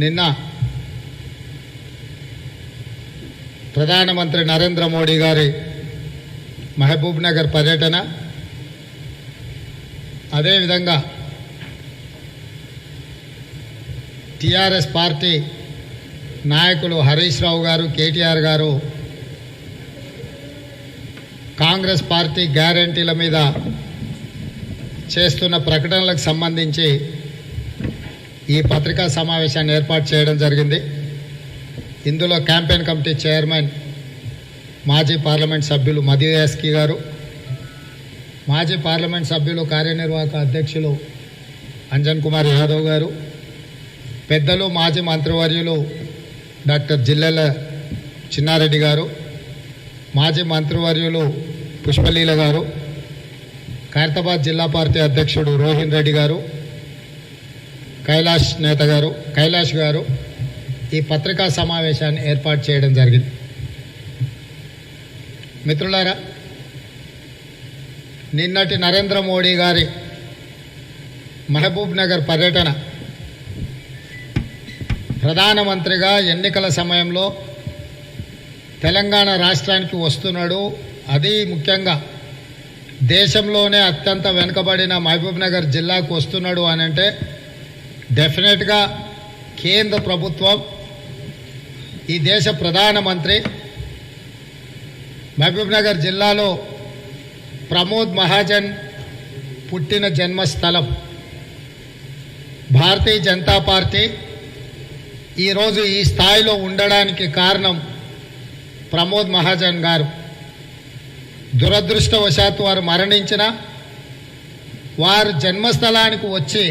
నిన్న ప్రధానమంత్రి నరేంద్ర మోడీ గారి మహబూబ్ నగర్ పర్యటన, అదేవిధంగా టీఆర్ఎస్ పార్టీ నాయకులు హరీష్ రావు గారు, కేటీఆర్ గారు కాంగ్రెస్ పార్టీ గ్యారంటీల మీద చేస్తున్న ప్రకటనలకు సంబంధించి ఈ పత్రికా సమావేశాన్ని ఏర్పాటు చేయడం జరిగింది. ఇందులో క్యాంపెయిన్ కమిటీ చైర్మన్ మాజీ పార్లమెంట్ సభ్యులు మధుయాస్కి గారు, మాజీ పార్లమెంట్ సభ్యులు కార్యనిర్వాహక అధ్యక్షులు అంజన్ కుమార్ యాదవ్ గారు, పెద్దలు మాజీ మంత్రివర్యులు డాక్టర్ జిల్లెల చిన్నారెడ్డి గారు, మాజీ మంత్రివర్యులు పుష్పలీల గారు, ఖైరతాబాద్ జిల్లా పార్టీ అధ్యక్షుడు రోహిన్ రెడ్డి గారు, కైలాష్ గారు ఈ పత్రికా సమావేశాన్ని ఏర్పాటు చేయడం జరిగింది. మిత్రులారా, నిన్నటి నరేంద్ర మోడీ గారి మహబూబ్ నగర్ పర్యటన ప్రధానమంత్రిగా ఎన్నికల సమయంలో తెలంగాణ రాష్ట్రానికి వస్తున్నాడు. అది ముఖ్యంగా దేశంలోనే అత్యంత వెనుకబడిన మహబూబ్ నగర్ జిల్లాకు వస్తున్నాడు అని అంటే డెఫినెట్గా కేంద్ర ప్రభుత్వం, ఈ దేశ ప్రధానమంత్రి మహబూబ్ నగర్ జిల్లాలో ప్రమోద్ మహాజన్ పుట్టిన జన్మస్థలం భారతీయ జనతా పార్టీ ఈరోజు ఈ స్థాయిలో ఉండడానికి కారణం ప్రమోద్ మహాజన్ గారు. దురదృష్టవశాత్తు వారు మరణించిన వారి జన్మస్థలానికి వచ్చి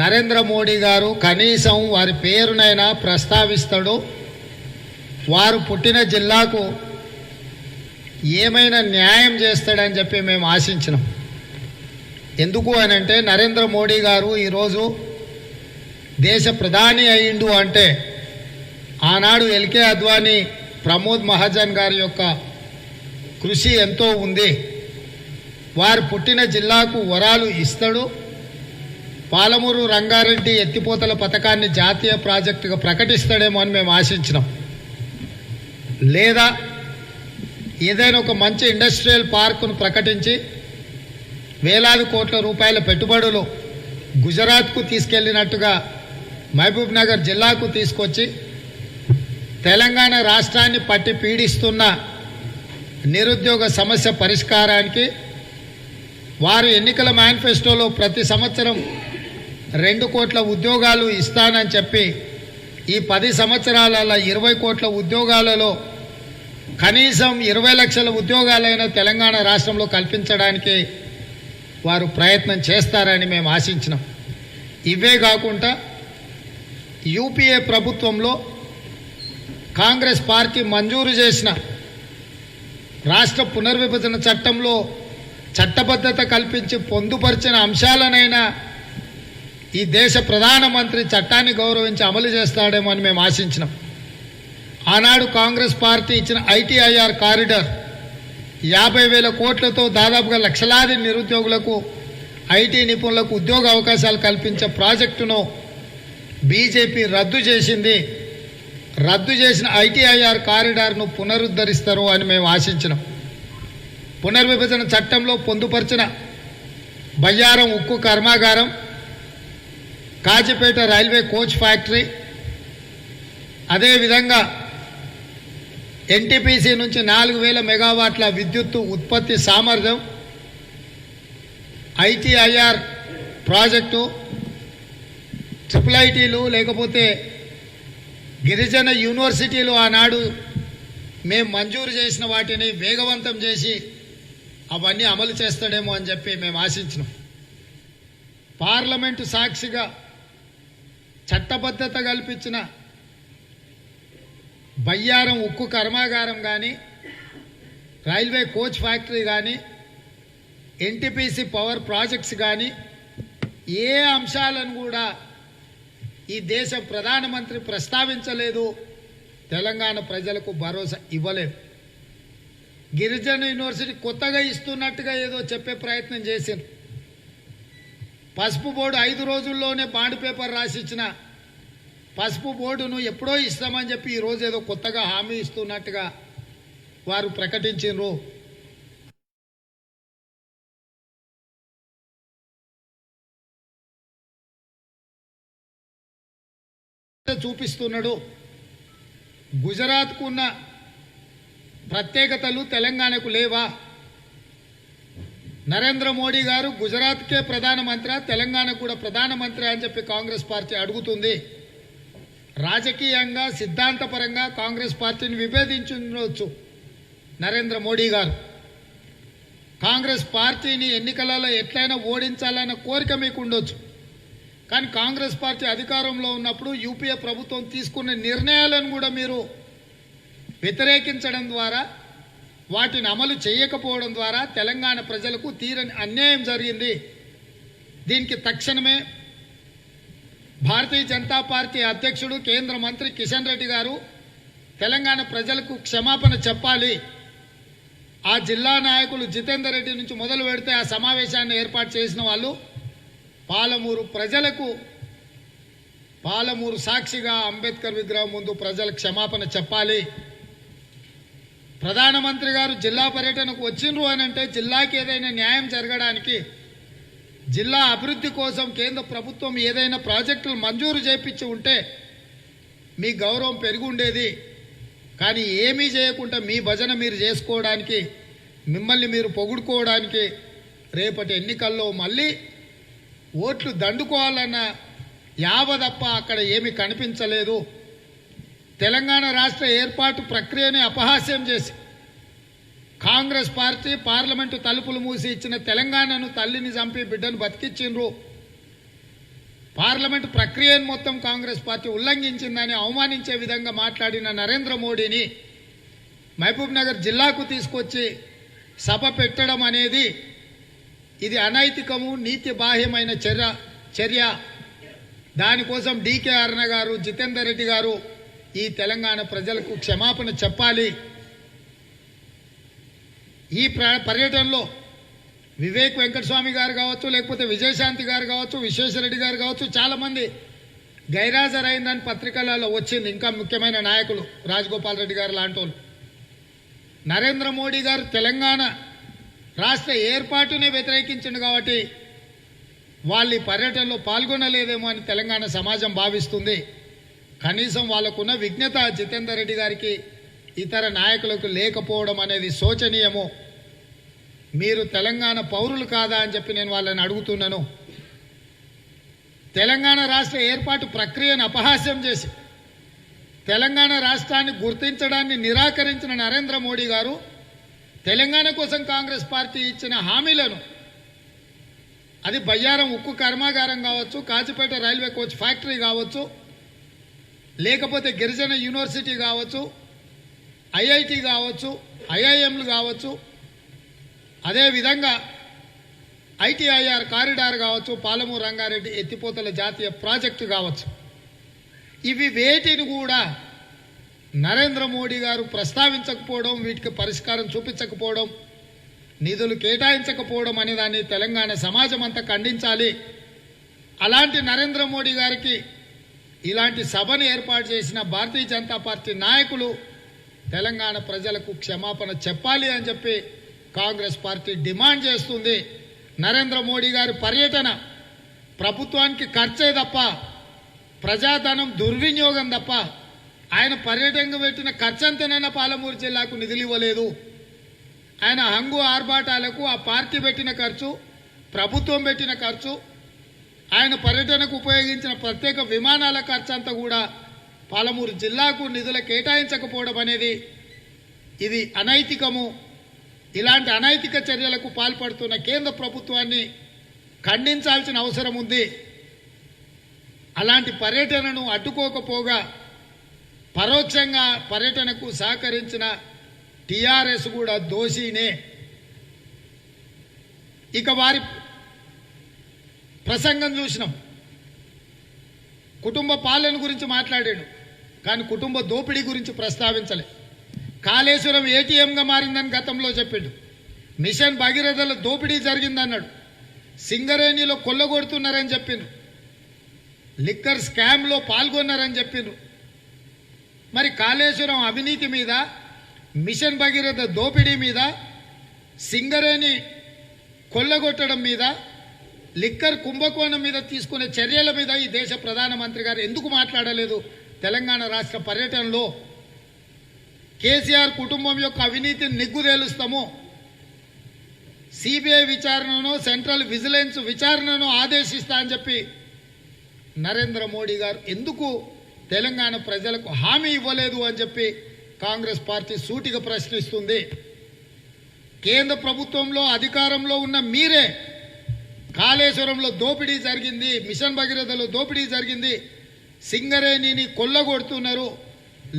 నరేంద్ర మోడీ గారు కనీసం వారి పేరునైనా ప్రస్తావిస్తాడు, వారు పుట్టిన జిల్లాకు ఏమైనా న్యాయం చేస్తాడని చెప్పి మేము ఆశించినాం. ఎందుకు అనంటే నరేంద్ర మోడీ గారు ఈరోజు దేశ ప్రధాని అయిండు అంటే ఆనాడు ఎల్కే అద్వానీ, ప్రమోద్ మహాజన్ గారి యొక్క కృషి ఎంతో ఉంది. వారు పుట్టిన జిల్లాకు వరాలు ఇస్తాడు. పాలమూరు రంగారెడ్డి ఎత్తిపోతల పథకాన్ని జాతీయ ప్రాజెక్టుగా ప్రకటిస్తాడేమో అని మేము ఆశించినాం. లేదా ఏదైనా ఒక మంచి ఇండస్ట్రియల్ పార్కును ప్రకటించి వేలాది కోట్ల రూపాయల పెట్టుబడులు గుజరాత్కు తీసుకెళ్లినట్టుగా మహబూబ్ నగర్ జిల్లాకు తీసుకొచ్చి తెలంగాణ రాష్ట్రాన్ని పట్టి పీడిస్తున్న నిరుద్యోగ సమస్య పరిష్కారానికి వారు ఎన్నికల మేనిఫెస్టోలో ప్రతి సంవత్సరం 2 కోట్ల ఉద్యోగాలు ఇస్తానని చెప్పి ఈ 10 సంవత్సరాలలో 20 కోట్ల ఉద్యోగాలలో కనీసం 20 లక్షల ఉద్యోగాలైనా తెలంగాణ రాష్ట్రంలో కల్పించడానికి వారు ప్రయత్నం చేస్తారని మేము ఆశించినాం. ఇవే కాకుండా యూపీఏ ప్రభుత్వంలో కాంగ్రెస్ పార్టీ మంజూరు చేసిన రాష్ట్ర పునర్విభజన చట్టంలో చట్టబద్ధత కల్పించి పొందుపరిచిన అంశాలనైనా ఈ దేశ ప్రధానమంత్రి చట్టాన్ని గౌరవించి అమలు చేస్తాడేమో అని మేము ఆశించినాం. ఆనాడు కాంగ్రెస్ పార్టీ ఇచ్చిన ఐటీఐఆర్ కారిడార్ 50,000 కోట్లతో దాదాపుగా లక్షలాది నిరుద్యోగులకు, ఐటీ నిపుణులకు ఉద్యోగ అవకాశాలు కల్పించే ప్రాజెక్టును బీజేపీ రద్దు చేసింది. రద్దు చేసిన ఐటీఐఆర్ కారిడార్ను పునరుద్ధరిస్తారు అని మేము ఆశించినాం. పునర్విభజన చట్టంలో పొందుపరిచిన బయ్యారం ఉక్కు కర్మాగారం, కాజీపేట రైల్వే కోచ్ ఫ్యాక్టరీ, అదేవిధంగా ఎన్టీపీసీ నుంచి 4,000 మెగావాట్ల విద్యుత్తు ఉత్పత్తి సామర్థ్యం, ఐటీఐఆర్ ప్రాజెక్టు, ట్రిపుల్ లేకపోతే గిరిజన యూనివర్సిటీలు ఆనాడు మేము మంజూరు చేసిన వాటిని వేగవంతం చేసి అవన్నీ అమలు చేస్తాడేమో అని చెప్పి మేము ఆశించినాం. పార్లమెంటు సాక్షిగా చట్టబద్ధత కల్పించిన బయ్యారం ఉక్కు కర్మాగారం కానీ, రైల్వే కోచ్ ఫ్యాక్టరీ కానీ, ఎన్టీపీసీ పవర్ ప్రాజెక్ట్స్ కానీ ఏ అంశాలను కూడా ఈ దేశ ప్రధానమంత్రి ప్రస్తావించలేదు. తెలంగాణ ప్రజలకు భరోసా ఇవ్వలేదు. గిరిజన యూనివర్సిటీ కొత్తగా ఇస్తున్నట్టుగా ఏదో చెప్పే ప్రయత్నం చేశారు. పసుపు బోర్డు 5 రోజుల్లోనే బాండ్ పేపర్ రాసిచ్చిన పసుపు బోర్డును ఎప్పుడో ఇస్తామని చెప్పి ఈరోజు ఏదో కొత్తగా హామీ ఇస్తున్నట్టుగా వారు ప్రకటించారు. చూపిస్తున్నాడు. గుజరాత్కు ఉన్న ప్రత్యేకతలు తెలంగాణకు లేవా? నరేంద్ర మోడీ గారు గుజరాత్కే ప్రధానమంత్రి, తెలంగాణకు కూడా ప్రధానమంత్రి అని చెప్పి కాంగ్రెస్ పార్టీ అడుగుతుంది. రాజకీయంగా సిద్ధాంతపరంగా కాంగ్రెస్ పార్టీని విభేదించవచ్చు నరేంద్ర మోడీ గారు. కాంగ్రెస్ పార్టీని ఎన్నికలలో ఎట్లయినా ఓడించాలన్న కోరిక మీకు ఉండొచ్చు. కానీ కాంగ్రెస్ పార్టీ అధికారంలో ఉన్నప్పుడు యూపీఏ ప్రభుత్వం తీసుకున్న నిర్ణయాలను కూడా మీరు వ్యతిరేకించడం ద్వారా, వాటిని అమలు చేయకపోవడం ద్వారా తెలంగాణ ప్రజలకు తీరని అన్యాయం జరిగింది. దీనికి తక్షణమే భారతీయ జనతా పార్టీ అధ్యక్షుడు కేంద్ర మంత్రి కిషన్ రెడ్డి గారు తెలంగాణ ప్రజలకు క్షమాపణ చెప్పాలి. ఆ జిల్లా నాయకులు జితేందర్ రెడ్డి నుంచి మొదలు పెడితే ఆ సమావేశాన్ని ఏర్పాటు చేసిన వాళ్ళు పాలమూరు ప్రజలకు, పాలమూరు సాక్షిగా అంబేద్కర్ విగ్రహం ముందు ప్రజల క్షమాపణ చెప్పాలి. ప్రధానమంత్రి గారు జిల్లా పర్యటనకు వచ్చిండ్రు అని అంటే జిల్లాకి ఏదైనా న్యాయం జరగడానికి, జిల్లా అభివృద్ధి కోసం కేంద్ర ప్రభుత్వం ఏదైనా ప్రాజెక్టులు మంజూరు చేయించి ఉంటే మీ గౌరవం పెరిగి ఉండేది. కానీ ఏమీ చేయకుండా మీ భజన మీరు చేసుకోవడానికి, మిమ్మల్ని మీరు పొగుడుకోవడానికి రేపటి ఎన్నికల్లో మళ్ళీ ఓట్లు దండుకోవాలన్న యావ తప్ప అక్కడ ఏమీ కనిపించలేదు. తెలంగాణ రాష్ట్ర ఏర్పాటు ప్రక్రియని అపహాస్యం చేసి కాంగ్రెస్ పార్టీ పార్లమెంటు తలుపులు మూసి ఇచ్చిన తెలంగాణను తల్లిని చంపి బిడ్డను బతికించిండ్రు. పార్లమెంటు ప్రక్రియను మొత్తం కాంగ్రెస్ పార్టీ ఉల్లంఘించిందని అవమానించే విధంగా మాట్లాడిన నరేంద్ర మోడీని మహబూబ్ నగర్ జిల్లాకు తీసుకొచ్చి సభ పెట్టడం అనేది ఇది అనైతికము, నీతి బాహ్యమైన చర్య. దానికోసం డీకే అరుణ గారు, జితేందర్ రెడ్డి గారు ఈ తెలంగాణ ప్రజలకు క్షమాపణ చెప్పాలి. ఈ పర్యటనలో వివేక్ వెంకటస్వామి గారు కావచ్చు, లేకపోతే విజయశాంతి గారు కావచ్చు, విశ్వేశ్వరరెడ్డి గారు కావచ్చు, చాలామంది గైరాజరైందని పత్రికలలో వచ్చింది. ఇంకా ముఖ్యమైన నాయకులు రాజగోపాల్ రెడ్డి గారు లాంటి వాళ్ళు. నరేంద్ర మోడీ గారు తెలంగాణ రాష్ట్ర ఏర్పాటునే వ్యతిరేకించింది కాబట్టి వాళ్ళు ఈ పర్యటనలో పాల్గొనలేదేమో అని తెలంగాణ సమాజం భావిస్తుంది. కనీసం వాళ్ళకున్న విజ్ఞత జితేందర్ రెడ్డి గారికి, ఇతర నాయకులకు లేకపోవడం అనేది శోచనీయము. మీరు తెలంగాణ పౌరులు కాదా అని చెప్పి నేను వాళ్ళని అడుగుతున్నాను. తెలంగాణ రాష్ట్ర ఏర్పాటు ప్రక్రియను అపహాస్యం చేసి తెలంగాణ రాష్ట్రాన్ని గుర్తించడాన్ని నిరాకరించిన నరేంద్ర మోడీ గారు తెలంగాణ కోసం కాంగ్రెస్ పార్టీ ఇచ్చిన హామీలను, అది బయ్యారం ఉక్కు కర్మాగారం కావచ్చు, కాచిపేట రైల్వే కోచ్ ఫ్యాక్టరీ కావచ్చు, లేకపోతే గిరిజన యూనివర్సిటీ కావచ్చు, ఐఐటి కావచ్చు, ఐఐఎంలు కావచ్చు, అదేవిధంగా ఐటీఐఆర్ కారిడార్ కావచ్చు, పాలమూరు రంగారెడ్డి ఎత్తిపోతల జాతీయ ప్రాజెక్టు కావచ్చు, ఇవి వేటిని కూడా నరేంద్ర మోడీ గారు ప్రస్తావించకపోవడం, వీటికి పరిష్కారం చూపించకపోవడం, నిధులు కేటాయించకపోవడం అనే దాన్ని తెలంగాణ సమాజం అంతా ఖండించాలి. అలాంటి నరేంద్ర మోడీ గారికి ఇలాంటి సభను ఏర్పాటు చేసిన భారతీయ జనతా పార్టీ నాయకులు తెలంగాణ ప్రజలకు క్షమాపణ చెప్పాలి అని చెప్పి కాంగ్రెస్ పార్టీ డిమాండ్ చేస్తుంది. నరేంద్ర మోడీ గారి పర్యటన ప్రభుత్వానికి ఖర్చే తప్ప, ప్రజాధనం దుర్వినియోగం తప్ప, ఆయన పర్యటనకు పెట్టిన ఖర్చంతనైనా పాలమూరు జిల్లాకు నిధులు ఇవ్వలేదు. ఆయన హంగు ఆర్భాటాలకు ఆ పార్టీ పెట్టిన ఖర్చు, ప్రభుత్వం పెట్టిన ఖర్చు, ఆయన పర్యటనకు ఉపయోగించిన ప్రత్యేక విమానాల ఖర్చు అంతా కూడా పాలమూరు జిల్లాకు నిధులు కేటాయించకపోవడం అనేది ఇది అనైతికము. ఇలాంటి అనైతిక చర్యలకు పాల్పడుతున్న కేంద్ర ప్రభుత్వాన్ని ఖండించాల్సిన అవసరం ఉంది. అలాంటి పర్యటనను అడ్డుకోకపోగా పరోక్షంగా పర్యటనకు సహకరించిన టీఆర్ఎస్ కూడా దోషినే. ఇక వారి ప్రసంగం చూసినాం. కుటుంబ పాలన గురించి మాట్లాడాడు, కానీ కుటుంబ దోపిడీ గురించి ప్రస్తావించలే. కాళేశ్వరం ఏటీఎంగా మారిందని గతంలో చెప్పిండు. మిషన్ భగీరథలో దోపిడీ జరిగిందన్నాడు. సింగరేణిలో కొల్లగొడుతున్నారని చెప్పిండు. లిక్కర్ స్కామ్లో పాల్గొన్నారని చెప్పిండ్రు. మరి కాళేశ్వరం అవినీతి మీద, మిషన్ భగీరథ దోపిడీ మీద, సింగరేణి కొల్లగొట్టడం మీద, లిక్కర్ కుంభకోణం మీద తీసుకునే చర్యల మీద ఈ దేశ ప్రధానమంత్రి గారు ఎందుకు మాట్లాడలేదు? తెలంగాణ రాష్ట్ర పర్యటనలో కేసీఆర్ కుటుంబం యొక్క అవినీతిని నిగ్గుదేలుస్తాము, సిబిఐ విచారణను, సెంట్రల్ విజిలెన్స్ విచారణను ఆదేశిస్తా అని చెప్పి నరేంద్ర మోడీ గారు ఎందుకు తెలంగాణ ప్రజలకు హామీ ఇవ్వలేదు అని చెప్పి కాంగ్రెస్ పార్టీ సూటిగా ప్రశ్నిస్తుంది. కేంద్ర ప్రభుత్వంలో అధికారంలో ఉన్న మీరే కాళేశ్వరంలో దోపిడీ జరిగింది, మిషన్ భగీరథలో దోపిడీ జరిగింది, సింగరేణిని కొల్లగొడుతున్నారు,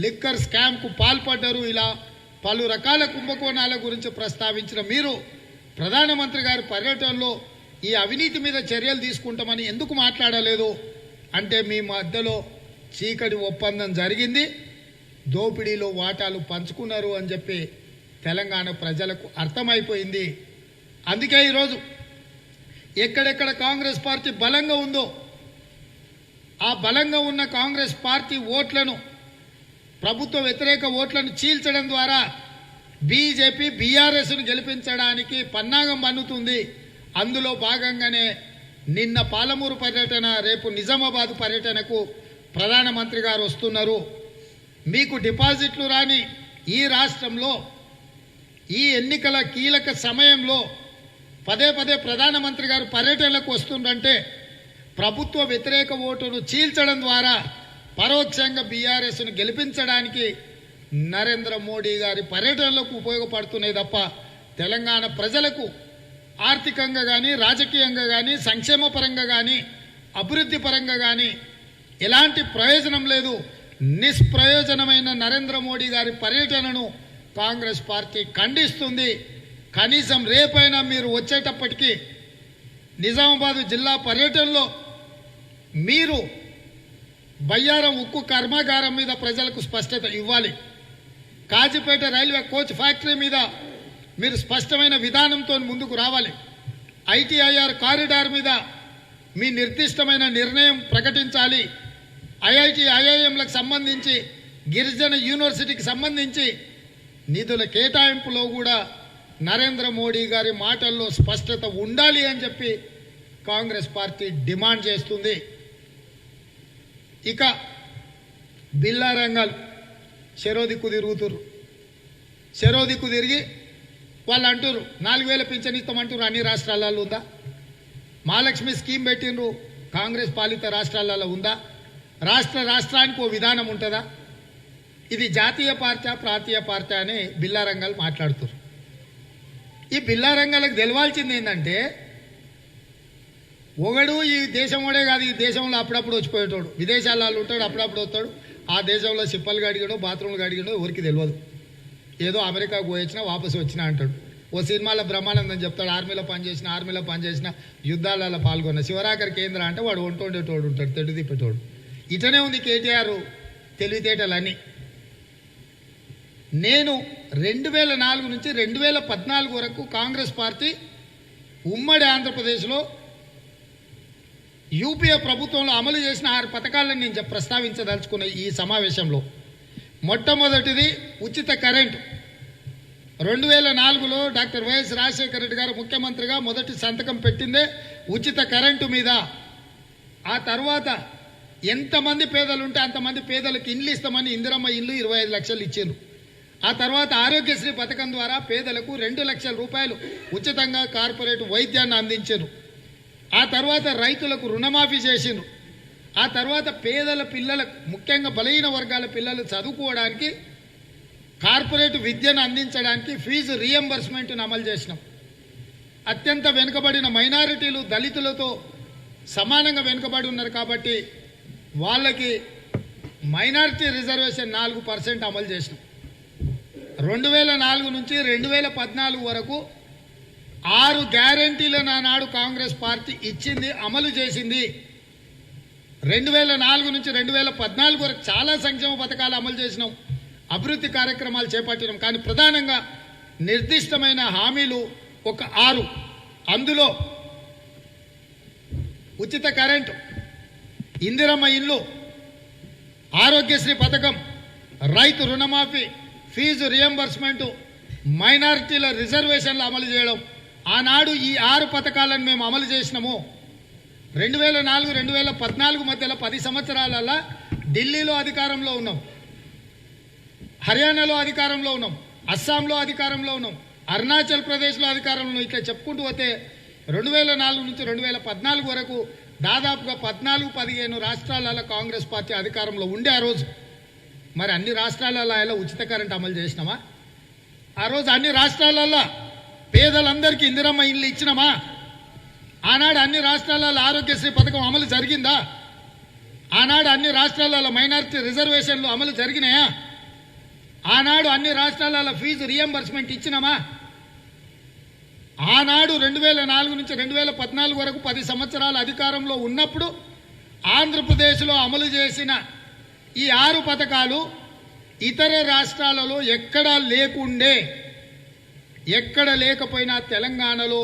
లిక్కర్ స్కామ్కు పాల్పడ్డారు, ఇలా పలు రకాల కుంభకోణాల గురించి ప్రస్తావించిన మీరు ప్రధానమంత్రి గారి పర్యటనలో ఈ అవినీతి మీద చర్యలు తీసుకుంటామని ఎందుకు మాట్లాడలేదు అంటే మీ మధ్యలో చీకటి ఒప్పందం జరిగింది, దోపిడీలో వాటాలు పంచుకున్నారు అని చెప్పి తెలంగాణ ప్రజలకు అర్థమైపోయింది. అందుకే ఈరోజు ఎక్కడెక్కడ కాంగ్రెస్ పార్టీ బలంగా ఉందో ఆ బలంగా ఉన్న కాంగ్రెస్ పార్టీ ఓట్లను, ప్రభుత్వ వ్యతిరేక ఓట్లను చీల్చడం ద్వారా బీజేపీ బీఆర్ఎస్ను గెలిపించడానికి పన్నాగం పన్నుతుంది. అందులో భాగంగానే నిన్న పాలమూరు పర్యటన, రేపు నిజామాబాద్ పర్యటనకు ప్రధానమంత్రి గారు వస్తున్నారు. మీకు డిపాజిట్లు రాని ఈ రాష్ట్రంలో ఈ ఎన్నికల కీలక సమయంలో పదే పదే ప్రధానమంత్రి గారు పర్యటనలకు వస్తుందంటే ప్రభుత్వ వ్యతిరేక ఓటును చీల్చడం ద్వారా పరోక్షంగా బీఆర్ఎస్ను గెలిపించడానికి నరేంద్ర మోడీ గారి పర్యటనలకు ఉపయోగపడుతున్నాయి తప్ప తెలంగాణ ప్రజలకు ఆర్థికంగా కానీ, రాజకీయంగా కానీ, సంక్షేమ పరంగా కానీ, అభివృద్ధి పరంగా కానీ ఎలాంటి ప్రయోజనం లేదు. నిష్ప్రయోజనమైన నరేంద్ర మోడీ గారి పర్యటనను కాంగ్రెస్ పార్టీ ఖండిస్తుంది. కనీసం రేపైనా మీరు వచ్చేటప్పటికీ నిజామాబాద్ జిల్లా పర్యటనలో మీరు బయ్యారం ఉక్కు కర్మాగారం మీద ప్రజలకు స్పష్టత ఇవ్వాలి. కాజీపేట రైల్వే కోచ్ ఫ్యాక్టరీ మీద మీరు స్పష్టమైన విధానంతో ముందుకు రావాలి. ఐటీఐఆర్ కారిడార్ మీద మీ నిర్దిష్టమైన నిర్ణయం ప్రకటించాలి. ఐఐటి ఐఐఎంలకు సంబంధించి, గిరిజన యూనివర్సిటీకి సంబంధించి నిధుల కేటాయింపులో కూడా నరేంద్ర మోడీ గారి మాటల్లో స్పష్టత ఉండాలి అని చెప్పి కాంగ్రెస్ పార్టీ డిమాండ్ చేస్తుంది. ఇక బిల్లా రంగాలు చెరోదిక్కు తిరుగుతుర్రు. చెరోదిక్కు తిరిగి వాళ్ళు అంటారు 4000 పింఛన్ ఇస్తామంటారు. అన్ని రాష్ట్రాలలో ఉందా? మహాలక్ష్మి స్కీమ్ పెట్టిండ్రు, కాంగ్రెస్ పాలిత రాష్ట్రాలలో ఉందా? రాష్ట్రానికి ఓ విధానం ఉంటుందా? ఇది జాతీయ పార్టీ, ప్రాంతీయ పార్టీ అని బిల్లా రంగాలు మాట్లాడుతారు. ఈ బిల్లా రంగాలకు తెలవాల్సింది ఏంటంటే, ఒకడు ఈ దేశం వాడే కాదు, ఈ దేశంలో అప్పుడప్పుడు వచ్చిపోయేటోడు, విదేశాలలో ఉంటాడు, అప్పుడప్పుడు వస్తాడు. ఆ దేశంలో సిప్పలు గడిగాడో బాత్రూమ్లు గడిగాడో ఎవరికి తెలియదు. ఏదో అమెరికాకు పోయొచ్చినా వాపసు వచ్చినా అంటాడు. ఓ సినిమాలో బ్రహ్మానందం చెప్తాడు, ఆర్మీలో పనిచేసిన యుద్ధాలలో పాల్గొన్న శివరాకర్ కేంద్ర అంటే వాడు వంటుండేటోడు ఉంటాడు, తెడ్డు తిప్పేటోడు. ఇటనే ఉంది కేటీఆర్ తెలివితేటలన్నీ. నేను 2004 నుంచి 2014 వరకు కాంగ్రెస్ పార్టీ ఉమ్మడి ఆంధ్రప్రదేశ్లో యూపీఏ ప్రభుత్వంలో అమలు చేసిన 6 పథకాలను నేను ప్రస్తావించదలుచుకున్న ఈ సమావేశంలో. మొట్టమొదటిది ఉచిత కరెంటు. 2004లో డాక్టర్ వైఎస్ రాజశేఖర రెడ్డి గారు ముఖ్యమంత్రిగా మొదటి సంతకం పెట్టిందే ఉచిత కరెంటు మీద. ఆ తర్వాత ఎంతమంది పేదలు ఉంటే అంతమంది పేదలకు ఇండ్లు ఇస్తామని ఇందిరమ్మ ఇల్లు 25 లక్షలు ఇచ్చారు. ఆ తర్వాత ఆరోగ్యశ్రీ పథకం ద్వారా పేదలకు 2 లక్షల రూపాయలు ఉచితంగా కార్పొరేట్ వైద్యాన్ని అందించారు. ఆ తర్వాత రైతులకు రుణమాఫీ చేసిండ్రు. ఆ తర్వాత పేదల పిల్లలకు, ముఖ్యంగా బలహీన వర్గాల పిల్లలు చదువుకోవడానికి కార్పొరేట్ విద్యను అందించడానికి ఫీజు రీఎంబర్స్మెంట్ను అమలు చేసినాం. అత్యంత వెనుకబడిన మైనారిటీలు దళితులతో సమానంగా వెనుకబడి ఉన్నారు కాబట్టి వాళ్ళకి మైనారిటీ రిజర్వేషన్ 4% అమలు చేసినాం. 2004 నుంచి 2014 వరకు 6 గ్యారంటీలను ఆనాడు కాంగ్రెస్ పార్టీ ఇచ్చింది, అమలు చేసింది. 2004 నుంచి 2014 వరకు చాలా సంక్షేమ పథకాలు అమలు చేసినాం, అభివృద్ధి కార్యక్రమాలు చేపట్టినాం. కానీ ప్రధానంగా నిర్దిష్టమైన హామీలు ఒక 6. అందులో ఉచిత కరెంటు, ఇందిరమ్మ ఇల్లు, ఆరోగ్యశ్రీ పథకం, రైతు రుణమాఫీ, ఫీజు రియంబర్స్మెంట్, మైనారిటీల రిజర్వేషన్లు అమలు చేయడం. ఆనాడు ఈ 6 పథకాలను మేము అమలు చేసినాము. 2004 2014 మధ్యలో 10 సంవత్సరాలలో ఢిల్లీలో అధికారంలో ఉన్నాం, హర్యానాలో అధికారంలో ఉన్నాం, అస్సాంలో అధికారంలో ఉన్నాం, అరుణాచల్ ప్రదేశ్లో అధికారంలో ఉన్నాం. ఇట్లా చెప్పుకుంటూ పోతే 2004 నుంచి 2014 వరకు దాదాపుగా 14-15 రాష్ట్రాలలో కాంగ్రెస్ పార్టీ అధికారంలో ఉండే ఆ రోజు. మరి అన్ని రాష్ట్రాలలో ఇలా ఉచిత కరెంట్ అమలు చేసినామా? ఆ రోజు అన్ని రాష్ట్రాలలో పేదలందరికీ ఇందిరమ్మ ఇల్లు ఇచ్చినామా? ఆనాడు అన్ని రాష్ట్రాలలో ఆరోగ్యశ్రీ పథకం అమలు జరిగిందా? ఆనాడు అన్ని రాష్ట్రాలలో మైనారిటీ రిజర్వేషన్లు అమలు జరిగినాయా? ఆనాడు అన్ని రాష్ట్రాలలో ఫీజు రియంబర్స్మెంట్ ఇచ్చినామా? ఆనాడు 2004 నుంచి 2014 వరకు 10 సంవత్సరాల అధికారంలో ఉన్నప్పుడు ఆంధ్రప్రదేశ్లో అమలు చేసిన ఈ 6 పథకాలు ఇతర రాష్ట్రాలలో ఎక్కడా లేకుండే, ఎక్కడ లేకపోయినా తెలంగాణలో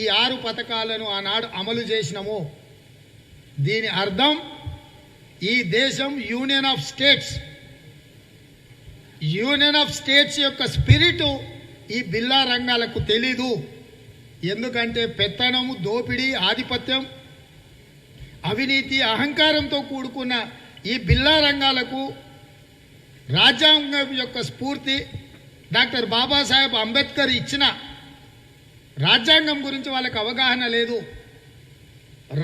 ఈ 6 పథకాలను ఆనాడు అమలు చేసినాము. దీని అర్థం ఈ దేశం union of states, union of states యొక్క స్పిరిట్ ఈ బిల్లా రంగాలకు తెలీదు. ఎందుకంటే పెత్తనము, దోపిడీ, ఆధిపత్యం, అవినీతి, అహంకారంతో కూడుకున్న ఈ బిల్లా రంగాలకు రాజ్యాంగం యొక్క స్ఫూర్తి, డాక్టర్ బాబాసాహెబ్ అంబేద్కర్ ఇచ్చిన రాజ్యాంగం గురించి వాళ్ళకి అవగాహన లేదు.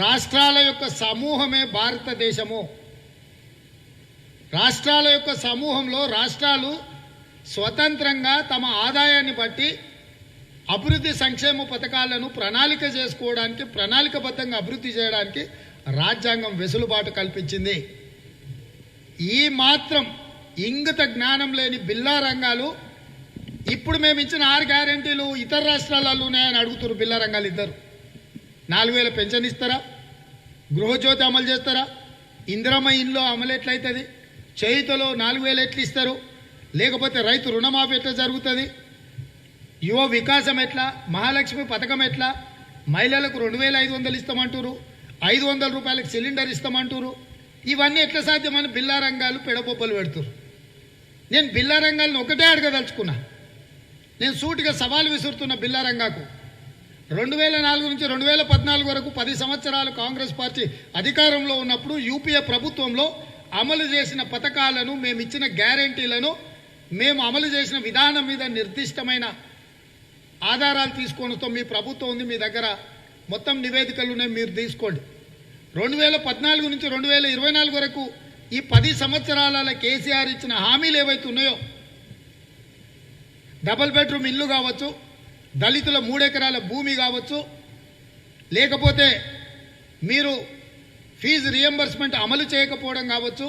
రాష్ట్రాల యొక్క సమూహమే భారతదేశము. రాష్ట్రాల యొక్క సమూహంలో రాష్ట్రాలు స్వతంత్రంగా తమ ఆదాయాన్ని బట్టి అభివృద్ధి సంక్షేమ పథకాలను ప్రణాళిక చేసుకోవడానికి, ప్రణాళికబద్ధంగా అభివృద్ధి చేయడానికి రాజ్యాంగం వెసులుబాటు కల్పించింది. ఈ మాత్రం ఇంగిత జ్ఞానం లేని బిల్లా రంగాలు ఇప్పుడు మేము ఇచ్చిన 6 గ్యారెంటీలు ఇతర రాష్ట్రాలలో ఉన్నాయని అడుగుతారు. బిల్లా రంగాలు ఇద్దరు 4000 పెన్షన్ ఇస్తారా? గృహజ్యోతి అమలు చేస్తారా? ఇందిరమ్మ ఇల్లు అమలు ఎట్లయితుంది? చేయుతలో 4000 ఎట్లు ఇస్తారు? లేకపోతే రైతు రుణమాఫీ ఎట్లా జరుగుతుంది? యువ వికాసం ఎట్లా? మహాలక్ష్మి పథకం ఎట్లా? మహిళలకు 2500 ఇస్తామంటారు, 500 రూపాయలకు సిలిండర్ ఇస్తామంటారు. ఇవన్నీ ఎట్లా సాధ్యమని బిల్లా రంగాలు పెడబొబ్బలు పెడుతురు. నేను బిల్లా రంగాలను ఒకటే అడగదలుచుకున్నా. నేను సూటిగా సవాల్ విసురుతున్న బిల్లా రంగాకు. 2004 నుంచి 2014 వరకు 10 సంవత్సరాలు కాంగ్రెస్ పార్టీ అధికారంలో ఉన్నప్పుడు యూపీఏ ప్రభుత్వంలో అమలు చేసిన పథకాలను, మేము ఇచ్చిన గ్యారెంటీలను, మేము అమలు చేసిన విధానం మీద నిర్దిష్టమైన ఆధారాలు తీసుకొని వస్తాం. మీ ప్రభుత్వం ఉంది, మీ దగ్గర మొత్తం నివేదికలు ఉన్నాయి, మీరు తీసుకోండి. 2014 నుంచి 2024 వరకు ఈ 10 సంవత్సరాల కేసీఆర్ ఇచ్చిన హామీలు ఏవైతే ఉన్నాయో, డబుల్ బెడ్రూమ్ ఇల్లు కావచ్చు, దళితుల 3 ఎకరాల భూమి కావచ్చు, లేకపోతే మీరు ఫీజు రియంబర్స్మెంట్ అమలు చేయకపోవడం కావచ్చు,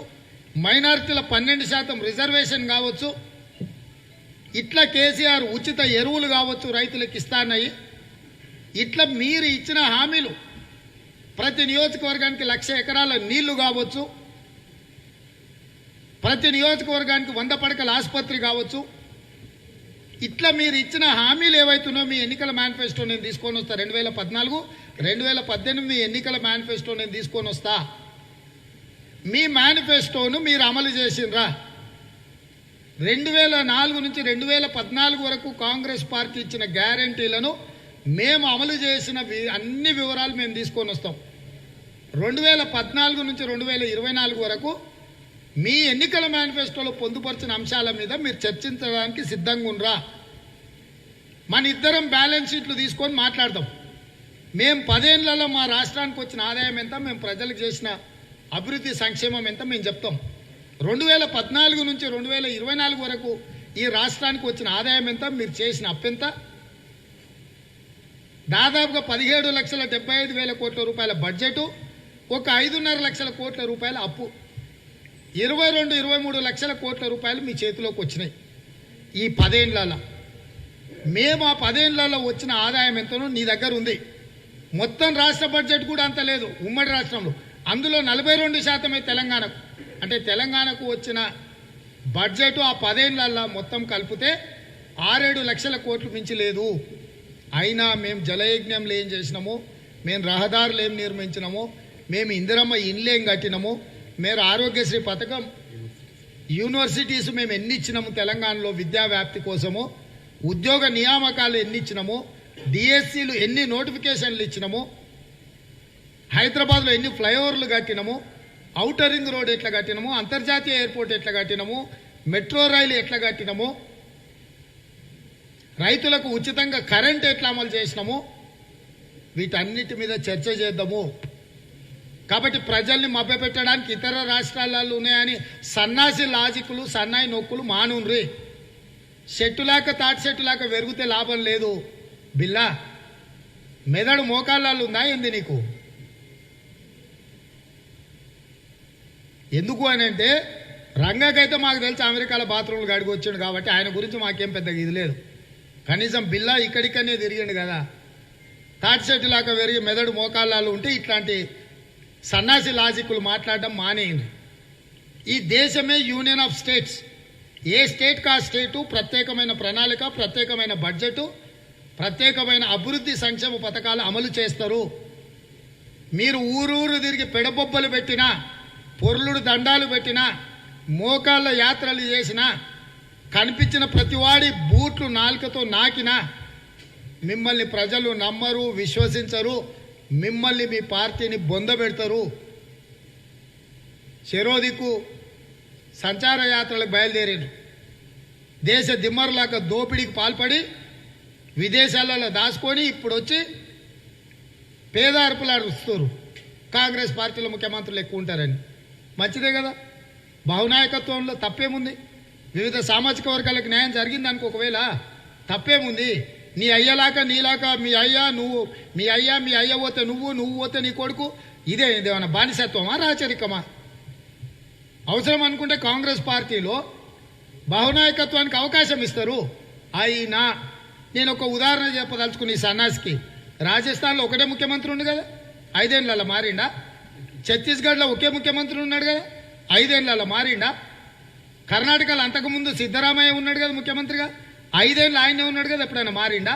మైనారిటీల 12% రిజర్వేషన్ కావచ్చు, ఇట్లా కేసీఆర్ ఉచిత ఎరువులు కావచ్చు రైతులకు ఇస్తానయి, ఇట్లా మీరు ఇచ్చిన హామీలు ప్రతి నియోజకవర్గానికి 1,00,000 ఎకరాల నీళ్లు కావచ్చు, ప్రతి నియోజకవర్గానికి 100 పడకల ఆసుపత్రి కావచ్చు, ఇట్లా మీరు ఇచ్చిన హామీలు ఏవైతున్నాయో మీ ఎన్నికల మేనిఫెస్టో నేను తీసుకొని వస్తా. 2014 2018 ఎన్నికల మేనిఫెస్టో నేను తీసుకొని వస్తా. మీ మేనిఫెస్టోను మీరు అమలు చేసిండ్రా? 2004 నుంచి 2014 వరకు కాంగ్రెస్ పార్టీ ఇచ్చిన గ్యారెంటీలను మేము అమలు చేసిన అన్ని వివరాలు మేము తీసుకొని వస్తాం. 2014 నుంచి 2024 వరకు మీ ఎన్నికల మేనిఫెస్టోలో పొందుపరిచిన అంశాల మీద మీరు చర్చించడానికి సిద్ధంగా ఉండరా? మన ఇద్దరం బ్యాలెన్స్ షీట్లు తీసుకొని మాట్లాడదాం. మేము 10 ఏళ్లలో మా రాష్ట్రానికి వచ్చిన ఆదాయం ఎంత, మేము ప్రజలకు చేసిన అభివృద్ధి సంక్షేమం ఎంత మేము చెప్తాం. 2014 నుంచి 2024 వరకు ఈ రాష్ట్రానికి వచ్చిన ఆదాయం ఎంత, మీరు చేసిన అప్పెంత? దాదాపుగా 17,75,000 కోట్ల రూపాయల బడ్జెటు, ఒక 5.5 లక్షల కోట్ల రూపాయల అప్పు, 22-23 లక్షల కోట్ల రూపాయలు మీ చేతిలోకి వచ్చినాయి ఈ 10 ఏళ్లలో. మేము ఆ 10 ఏళ్లలో వచ్చిన ఆదాయం ఎంతనో నీ దగ్గర ఉంది. మొత్తం రాష్ట్ర బడ్జెట్ కూడా అంత లేదు ఉమ్మడి రాష్ట్రంలో. అందులో 42% తెలంగాణకు. అంటే తెలంగాణకు వచ్చిన బడ్జెట్ ఆ 10 ఏళ్లలో మొత్తం కలిపితే 6-7 లక్షల కోట్లు మించి లేదు. అయినా మేము జలయజ్ఞంలో ఏం చేసినామో, మేము రహదారులు ఏం నిర్మించినామో, మేము ఇందిరమ్మ ఇండ్లేం కట్టినాము, మేము ఆరోగ్యశ్రీ పథకం, యూనివర్సిటీస్ మేము ఎన్ని ఇచ్చినాము తెలంగాణలో విద్యా వ్యాప్తి కోసము, ఉద్యోగ నియామకాలు ఎన్ని ఇచ్చినాము, డిఎస్సీలు ఎన్ని నోటిఫికేషన్లు ఇచ్చినాము, హైదరాబాద్లో ఎన్ని ఫ్లైఓవర్లు కట్టినాము, ఔటర్ రింగ్ రోడ్ ఎట్లా కట్టినాము, అంతర్జాతీయ ఎయిర్పోర్ట్ ఎట్లా కట్టినాము, మెట్రో రైలు ఎట్లా కట్టినాము, రైతులకు ఉచితంగా కరెంట్ ఎట్లా అమలు చేసినాము, వీటన్నిటి మీద చర్చ చేద్దాము. కాబట్టి ప్రజల్ని మభ్యపెట్టడానికి ఇతర రాష్ట్రాలలో ఉన్నాయని సన్నాసి లాజికులు, సన్నాయి నొక్కులు మానుండ్రి. చెట్టులాక తాటి చెట్టులాక వెరుగుతే లాభం లేదు. బిల్లా మెదడు మోకాళ్ళలో ఉందా ఏంది నీకు? ఎందుకు అని అంటే రంగకైతే మాకు తెలిసి అమెరికాలో బాత్రూమ్లు గడిగి వచ్చాడు కాబట్టి ఆయన గురించి మాకేం పెద్దగా ఇది లేదు. కనీసం బిల్లా ఇక్కడికనే తిరిగిండు కదా. తాటి చెట్టులాక వెరిగి మెదడు మోకాళ్ళలో ఉంటే ఇట్లాంటి సన్నాసి లాజిక్లు మాట్లాడడం మానేయండి. ఈ దేశమే యూనియన్ ఆఫ్ స్టేట్స్. ఏ స్టేట్కి ఆ స్టేటు ప్రత్యేకమైన ప్రణాళిక, ప్రత్యేకమైన బడ్జెటు, ప్రత్యేకమైన అభివృద్ధి సంక్షేమ పథకాలు అమలు చేస్తారు. మీరు ఊరూరు తిరిగి పెడబొబ్బలు పెట్టినా, పొర్లుడు దండాలు పెట్టినా, మోకాళ్ళ యాత్రలు చేసినా, కనిపించిన ప్రతివాడి బూట్లు నాలుకతో నాకినా మిమ్మల్ని ప్రజలు నమ్మరు, విశ్వసించరు. మిమ్మల్ని మీ పార్టీని బొందబెడతారు. చెరోదిక్కు సంచార యాత్రలకు బయలుదేరారు. దేశ దిమ్మరులాగా దోపిడీకి పాల్పడి విదేశాలలో దాచుకొని ఇప్పుడు వచ్చి పేదార్పులాడుస్తారు. కాంగ్రెస్ పార్టీలో ముఖ్యమంత్రులు ఎక్కువ ఉంటారని. మంచిదే కదా, బహునాయకత్వంలో తప్పేముంది? వివిధ సామాజిక వర్గాలకు న్యాయం జరిగింది అనుకో, ఒకవేళ తప్పేముంది? నీ అయ్యలాక నీలాక మీ అయ్యా నువ్వు, మీ అయ్య పోతే నువ్వు పోతే నీ కొడుకు, ఇదేమన్నా బానిసత్వమా, రాచరికమా? అవసరం అనుకుంటే కాంగ్రెస్ పార్టీలో బహునాయకత్వానికి అవకాశం ఇస్తారు. అయినా నేను ఒక ఉదాహరణ చెప్పదలుచుకుని సన్నాసికి. రాజస్థాన్లో ఒకటే ముఖ్యమంత్రి ఉండు కదా, 5 ఏళ్లలో మారిండా? ఛత్తీస్గఢ్లో ఒకే ముఖ్యమంత్రి ఉన్నాడు కదా, 5 ఏళ్లలో మారిండా? కర్ణాటకలో అంతకుముందు సిద్ధరామయ్య ఉన్నాడు కదా ముఖ్యమంత్రిగా, 5 ఏళ్ళు ఆయనే ఉన్నాడు కదా, ఎప్పుడైనా మారిండా?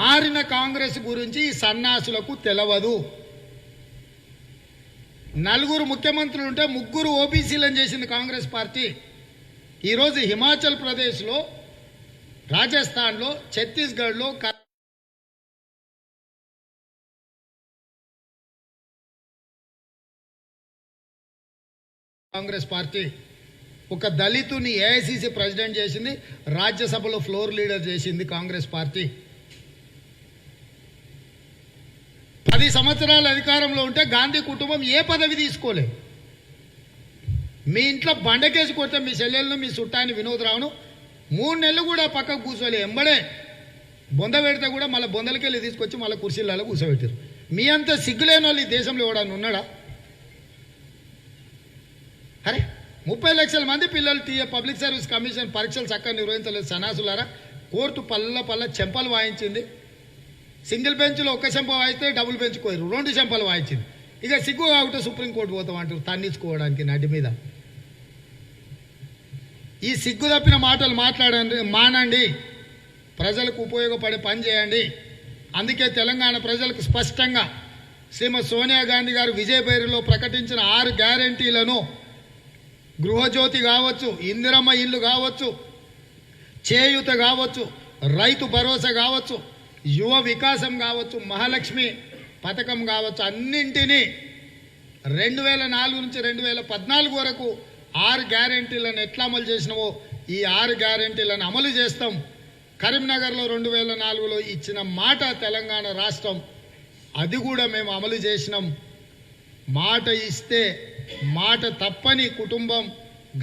మారిన కాంగ్రెస్ గురించి ఈ సన్నాసులకు తెలవదు. 4 ముఖ్యమంత్రులు ఉంటే 3 ఓబీసీలను చేసింది కాంగ్రెస్ పార్టీ. ఈరోజు హిమాచల్ ప్రదేశ్లో, రాజస్థాన్లో, ఛత్తీస్గఢ్లో కాంగ్రెస్ పార్టీ ఒక దళితుని ఏఐసిసి ప్రెసిడెంట్ చేసింది, రాజ్యసభలో ఫ్లోర్ లీడర్ చేసింది కాంగ్రెస్ పార్టీ. 10 సంవత్సరాల అధికారంలో ఉంటే గాంధీ కుటుంబం ఏ పదవి తీసుకోలే. మీ ఇంట్లో బండకేసి కొడితే మీ చెల్లెలను, మీ చుట్టాన్ని, వినోద్రావును 3 నెలలు కూడా పక్కకు కూర్చోలే. ఎంబడే బొంద పెడితే కూడా మళ్ళీ బొందలకెళ్ళి తీసుకొచ్చి మళ్ళీ కుర్చీలలో కూర్చోబెట్టారు. మీ అంత సిగ్గులేని వాళ్ళు ఈ దేశంలో ఎవడన్నా ఉన్నాడా? అరే 30 లక్షల మంది పిల్లలు పబ్లిక్ సర్వీస్ కమిషన్ పరీక్షలు చక్కగా నిర్వహించలేదు సన్నాసులారా. కోర్టు పల్ల చెంపలు వాయించింది. సింగిల్ బెంచ్లో 1 చెంప వాయిస్తే డబుల్ బెంచ్ కోయరు, 2 చెంపలు వాయించింది. ఇక సిగ్గు కాకుంటే సుప్రీంకోర్టు పోతాం అంటారు తన్నించుకోవడానికి నడి మీద. ఈ సిగ్గు తప్పిన మాటలు మానండి, ప్రజలకు ఉపయోగపడే పని చేయండి. అందుకే తెలంగాణ ప్రజలకు స్పష్టంగా శ్రీమతి సోనియా గాంధీ గారు విజయభైరిలో ప్రకటించిన 6 గ్యారంటీలను, గృహజ్యోతి కావచ్చు, ఇందిరమ్మ ఇల్లు కావచ్చు, చేయూత కావచ్చు, రైతు భరోసా కావచ్చు, యువ వికాసం కావచ్చు, మహాలక్ష్మి పథకం కావచ్చు, అన్నింటినీ 2004 నుంచి 2014 వరకు 6 గ్యారంటీలను ఎట్లా అమలు చేసినావో ఈ 6 గ్యారంటీలను అమలు చేస్తాం. కరీంనగర్లో 2004లో ఇచ్చిన మాట తెలంగాణ రాష్ట్రం, అది కూడా మేము అమలు చేసినాం. మాట ఇస్తే మాట తప్పని కుటుంబం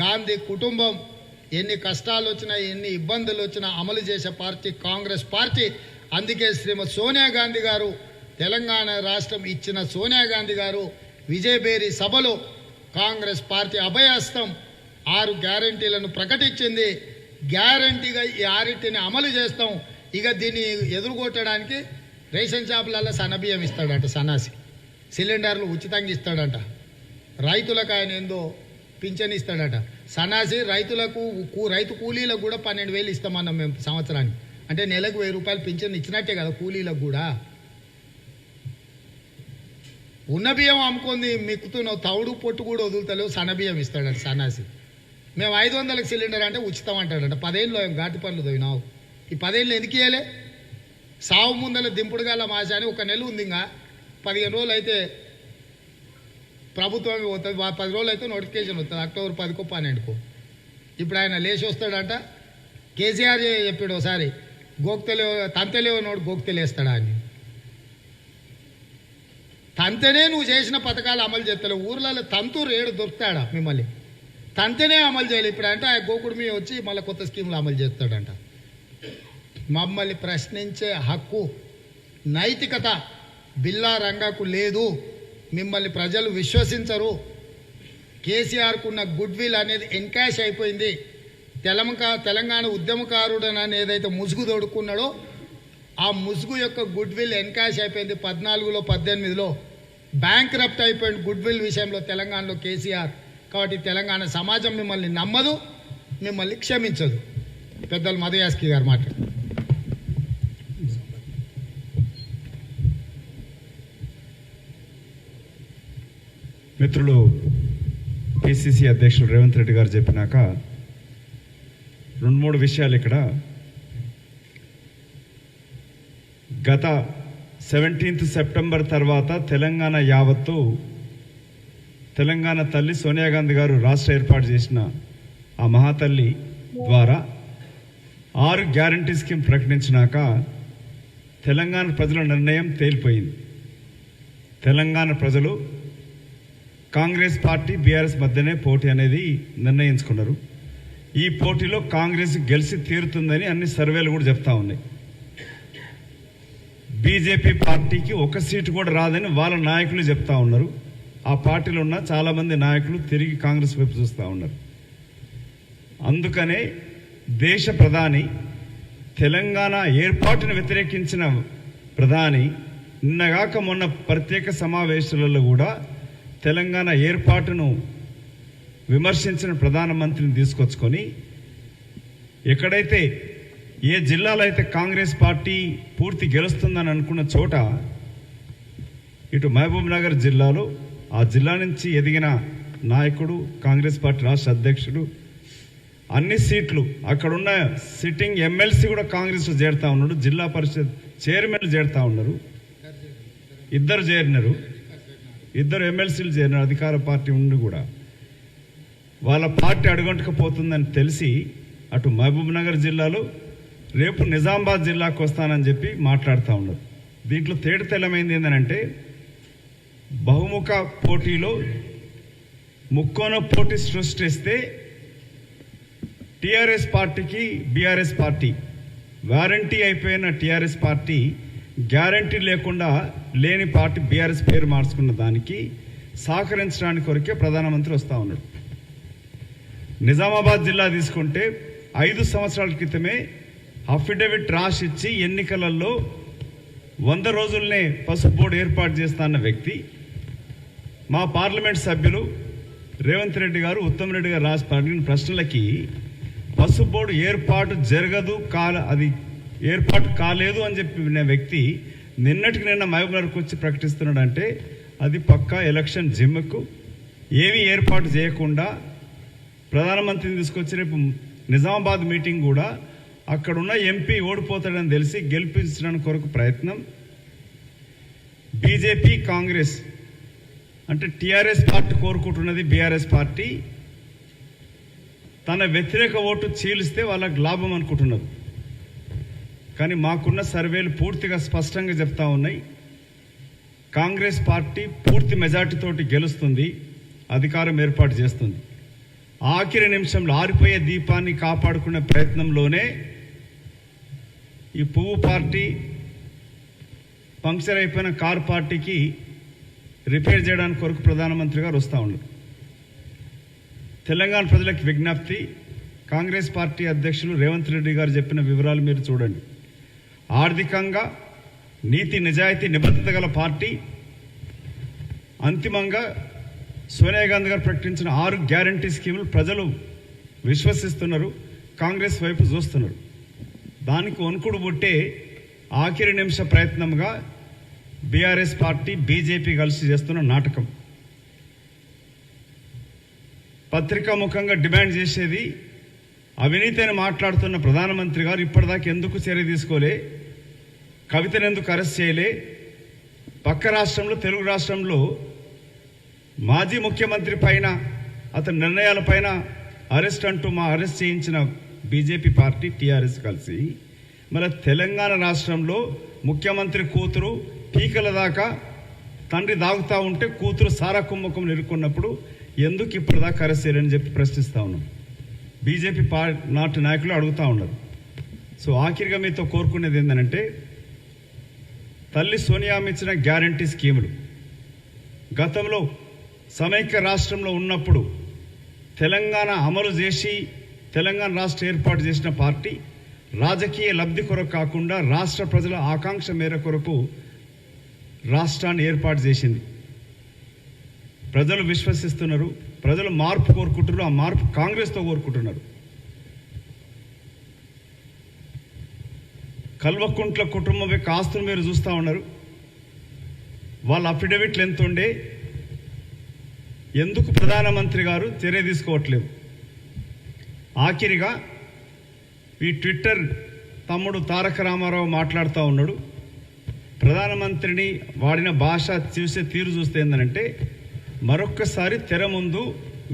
గాంధీ కుటుంబం. ఎన్ని కష్టాలు వచ్చినా, ఎన్ని ఇబ్బందులు వచ్చినా అమలు చేసే పార్టీ కాంగ్రెస్ పార్టీ. అందుకే శ్రీమతి సోనియా గాంధీ గారు, తెలంగాణ రాష్ట్రం ఇచ్చిన సోనియా గాంధీ గారు విజయభేరి సభలో కాంగ్రెస్ పార్టీ అభయహస్తం 6 గ్యారంటీలను ప్రకటించింది. గ్యారంటీగా ఈ 6టిని అమలు చేస్తాం. ఇక దీన్ని ఎదుర్కొట్టడానికి రేషన్ షాపులలో సన్నబియ్యం ఇస్తాడంట సన్నాసి, సిలిండర్లు ఉచితంగా ఇస్తాడంట, రైతులకు ఆయన ఏందో పింఛన్ ఇస్తాడట సన్నాసి. రైతు కూలీలకు కూడా 12,000 ఇస్తామన్నాం మేము సంవత్సరానికి. అంటే నెలకు 1,000 రూపాయలు పింఛన్ ఇచ్చినట్టే కదా కూలీలకు కూడా. ఉన్న బియ్యం అమ్ముకుంది మిక్కుతున్నావు, తౌడు పొట్టు కూడా వదులుతలేవు, సన్న బియ్యం ఇస్తాడంట సన్నాసి. మేము 500కి సిలిండర్ అంటే ఉచితం అంటాడంట. 10 ఏళ్ళు ఘాటు పనులు తోయినావు, ఈ 10 ఏళ్ళు ఎందుకు ఇవ్వలే? సావు ముందల దింపుడు గల మాస అని 1 నెల ఉంది, ఇంకా 15 రోజులు అయితే ప్రభుత్వం పోతుంది, 10 రోజులు అయితే నోటిఫికేషన్ వస్తుంది, అక్టోబర్ 10కో 12కో. ఇప్పుడు ఆయన లేచి వస్తాడంట. కేసీఆర్ చెప్పాడు ఒకసారి, తంతెలేవు నోడు గోక్తెలేస్తాడా అని. తంతెనే నువ్వు చేసిన పథకాలు అమలు చేస్తలేవు. ఊర్లలో తంతు రేడు దొరుకుతాడా మిమ్మల్ని? తంతెనే అమలు చేయలేదు. ఇప్పుడు అంటే ఆ గోకుడు మీద వచ్చి మళ్ళీ కొత్త స్కీములు అమలు చేస్తాడంట. మమ్మల్ని ప్రశ్నించే హక్కు, నైతికత బిల్లా రంగకు లేదు. మిమ్మల్ని ప్రజలు విశ్వసించరు. కేసీఆర్కు ఉన్న గుడ్ విల్ అనేది ఎన్కాష్ అయిపోయింది. తెలంగాణ ఉద్యమకారుడని ఏదైతే ముసుగు తోడుకున్నాడో ఆ ముసుగు యొక్క గుడ్ విల్ ఎన్కాష్ అయిపోయింది. 14లో 18లో బ్యాంక్ రప్ట్ అయిపోయింది గుడ్ విల్ విషయంలో తెలంగాణలో కేసీఆర్. కాబట్టి తెలంగాణ సమాజం మిమ్మల్ని నమ్మదు, మిమ్మల్ని క్షమించదు. పెద్దలు మధుయాస్కి గారు మాట్లాడు. మిత్రులు పిసిసి అధ్యక్షులు రేవంత్ రెడ్డి గారు చెప్పినాక 2-3 విషయాలు ఇక్కడ. గత 17th సెప్టెంబర్ తర్వాత తెలంగాణ యావత్తు తెలంగాణ తల్లి సోనియా గాంధీ గారు రాష్ట్ర ఏర్పాటు చేసిన ఆ మహాతల్లి ద్వారా 6 గ్యారంటీ స్కీమ్ ప్రకటించినాక తెలంగాణ ప్రజల నిర్ణయం తేలిపోయింది. తెలంగాణ ప్రజలు కాంగ్రెస్ పార్టీ బీఆర్ఎస్ మధ్యనే పోటీ అనేది నిర్ణయించుకున్నారు. ఈ పోటీలో కాంగ్రెస్ గెలిచి తీరుతుందని అన్ని సర్వేలు కూడా చెప్తా ఉన్నాయి. బీజేపీ పార్టీకి 1 సీటు కూడా రాదని వాళ్ళ నాయకులు చెప్తా ఉన్నారు. ఆ పార్టీలో ఉన్న చాలామంది నాయకులు తిరిగి కాంగ్రెస్ వైపు చూస్తూ ఉన్నారు. అందుకనే దేశ ప్రధాని, తెలంగాణ ఏర్పాటును వ్యతిరేకించిన ప్రధాని నిన్నగాక మొన్న ప్రత్యేక సమావేశాలలో కూడా తెలంగాణ ఏర్పాటును విమర్శించిన ప్రధానమంత్రిని తీసుకొచ్చుకొని ఎక్కడైతే ఏ జిల్లాలో అయితే కాంగ్రెస్ పార్టీ పూర్తి గెలుస్తుందని అనుకున్న చోట ఇటు మహబూబ్ నగర్ జిల్లాలో ఆ జిల్లా నుంచి ఎదిగిన నాయకుడు, కాంగ్రెస్ పార్టీ రాష్ట్ర అధ్యక్షుడు, అన్ని సీట్లు అక్కడున్న సిట్టింగ్ ఎమ్మెల్సీ కూడా కాంగ్రెస్లో చేరుతా ఉన్నాడు. జిల్లా పరిషత్ చైర్మన్లు చేరుతా ఉన్నారు. 2 చేరినారు, 2 ఎమ్మెల్సీలు చేరినారు. అధికార పార్టీ ఉండి కూడా వాళ్ళ పార్టీ అడుగంటుకపోతుందని తెలిసి అటు మహబూబ్ నగర్ జిల్లాలో రేపు నిజామాబాద్ జిల్లాకు వస్తానని చెప్పి మాట్లాడుతూ ఉన్నారు. దీంట్లో తేటతెల్లమైంది ఏంటంటే బహుముఖ పోటీలో ముక్కోన పోటీ సృష్టిస్తే టీఆర్ఎస్ పార్టీకి బీఆర్ఎస్ పార్టీ వారంటీ అయిపోయిన టీఆర్ఎస్ పార్టీ గ్యారంటీ లేకుండా లేని పార్టీ బీఆర్ఎస్ పేరు మార్చుకున్న దానికి సహకరించడానికి కొరకే ప్రధానమంత్రి వస్తూ ఉన్నాడు. నిజామాబాద్ జిల్లా తీసుకుంటే 5 సంవత్సరాల క్రితమే అఫిడవిట్ రాసిచ్చి ఎన్నికలలో 100 రోజుల్నే పసుపు బోర్డు ఏర్పాటు చేస్తాన్న వ్యక్తి మా పార్లమెంట్ సభ్యులు రేవంత్ రెడ్డి గారు, ఉత్తమ్ రెడ్డి గారు రాసి అడిగిన ప్రశ్నలకి పసుపు బోర్డు ఏర్పాటు జరగదు, అది ఏర్పాటు కాలేదు అని చెప్పిన వ్యక్తి నిన్నటికి నిన్న మహబూబ్నగర్కి వచ్చి ప్రకటిస్తున్నాడు. అంటే అది పక్కా ఎలక్షన్ జిమ్కు. ఏమీ ఏర్పాటు చేయకుండా ప్రధానమంత్రిని తీసుకొచ్చి రేపు నిజామాబాద్ మీటింగ్ కూడా అక్కడున్న ఎంపీ ఓడిపోతాడని తెలిసి గెలిపించడానికి కొరకు ప్రయత్నం. బీజేపీ, కాంగ్రెస్ అంటే టీఆర్ఎస్ పార్టీ కోరుకుంటున్నది బీఆర్ఎస్ పార్టీ తన వ్యతిరేక ఓటు చీలిస్తే వాళ్ళకి లాభం అనుకుంటున్నారు. కానీ మాకున్న సర్వేలు పూర్తిగా స్పష్టంగా చెప్తా ఉన్నాయి. కాంగ్రెస్ పార్టీ పూర్తి మెజార్టీతోటి గెలుస్తుంది, అధికారం ఏర్పాటు చేస్తుంది. ఆఖరి నిమిషంలో ఆరిపోయే దీపాన్ని కాపాడుకునే ప్రయత్నంలోనే ఈ పువ్వు పార్టీ, పంక్చర్ అయిపోయిన కారు పార్టీకి రిపేర్ చేయడానికి కొరకు ప్రధానమంత్రి గారు వస్తూ ఉన్నారు. తెలంగాణ ప్రజలకు విజ్ఞప్తి, కాంగ్రెస్ పార్టీ అధ్యక్షులు రేవంత్ రెడ్డి గారు చెప్పిన వివరాలు మీరు చూడండి. ఆర్థికంగా నీతి, నిజాయితీ, నిబద్ధత గల పార్టీ. అంతిమంగా సోనియా గాంధీ గారు ప్రకటించిన 6 గ్యారంటీ స్కీములు ప్రజలు విశ్వసిస్తున్నారు, కాంగ్రెస్ వైపు చూస్తున్నారు. దానికి వణుకుడు పుట్టే ఆఖరి నిమిష ప్రయత్నంగా బీఆర్ఎస్ పార్టీ బీజేపీ కలిసి చేస్తున్న నాటకం. పత్రికా ముఖంగా డిమాండ్ చేసేది అవినీతి అని మాట్లాడుతున్న ప్రధానమంత్రి గారు ఇప్పటిదాకా ఎందుకు చర్య తీసుకోలే, కవితను ఎందుకు అరెస్ట్ చేయలే, పక్క రాష్ట్రంలో తెలుగు రాష్ట్రంలో మాజీ ముఖ్యమంత్రి పైన అతని నిర్ణయాలపైన అరెస్ట్ అంటూ అరెస్ట్ చేయించిన బీజేపీ పార్టీ టీఆర్ఎస్ కలిసి మన తెలంగాణ రాష్ట్రంలో ముఖ్యమంత్రి కూతురు పీకల దాకా తండ్రి దాగుతూ ఉంటే కూతురు సారా కుంభకం ఇరుక్కున్నప్పుడు ఎందుకు ఇప్పటిదాకా అరెస్ట్ చేయాలని చెప్పి ప్రశ్నిస్తూ ఉన్నాం. బీజేపీ నాటి నాయకులు అడుగుతూ ఉన్నారు. సో ఆఖరిగా మీతో కోరుకునేది ఏంటంటే, తల్లి సోనియా ఇచ్చిన గ్యారంటీ స్కీములు గతంలో సమైక్య రాష్ట్రంలో ఉన్నప్పుడు తెలంగాణ అమలు చేసి తెలంగాణ రాష్ట్ర ఏర్పాటు చేసిన పార్టీ రాజకీయ లబ్ధి కొరకు కాకుండా రాష్ట్ర ప్రజల ఆకాంక్ష మేర కొరకు రాష్ట్రాన్ని ఏర్పాటు చేసింది. ప్రజలు విశ్వసిస్తున్నారు, ప్రజలు మార్పు కోరుకుంటున్నారు. ఆ మార్పు కాంగ్రెస్తో కోరుకుంటున్నారు. కల్వకుంట్ల కుటుంబం యొక్క ఆస్తులు మీరు చూస్తూ ఉన్నారు. వాళ్ళ అఫిడవిట్లు ఎంత ఉండే, ఎందుకు ప్రధానమంత్రి గారు చర్య తీసుకోవట్లేదు? ఆఖరిగా ఈ ట్విట్టర్ తమ్ముడు తారక రామారావు మాట్లాడుతూ ఉన్నాడు. ప్రధానమంత్రిని వాడిన భాష చూసే తీరు చూస్తే ఏంటంటే, మరొక్కసారి తెర ముందు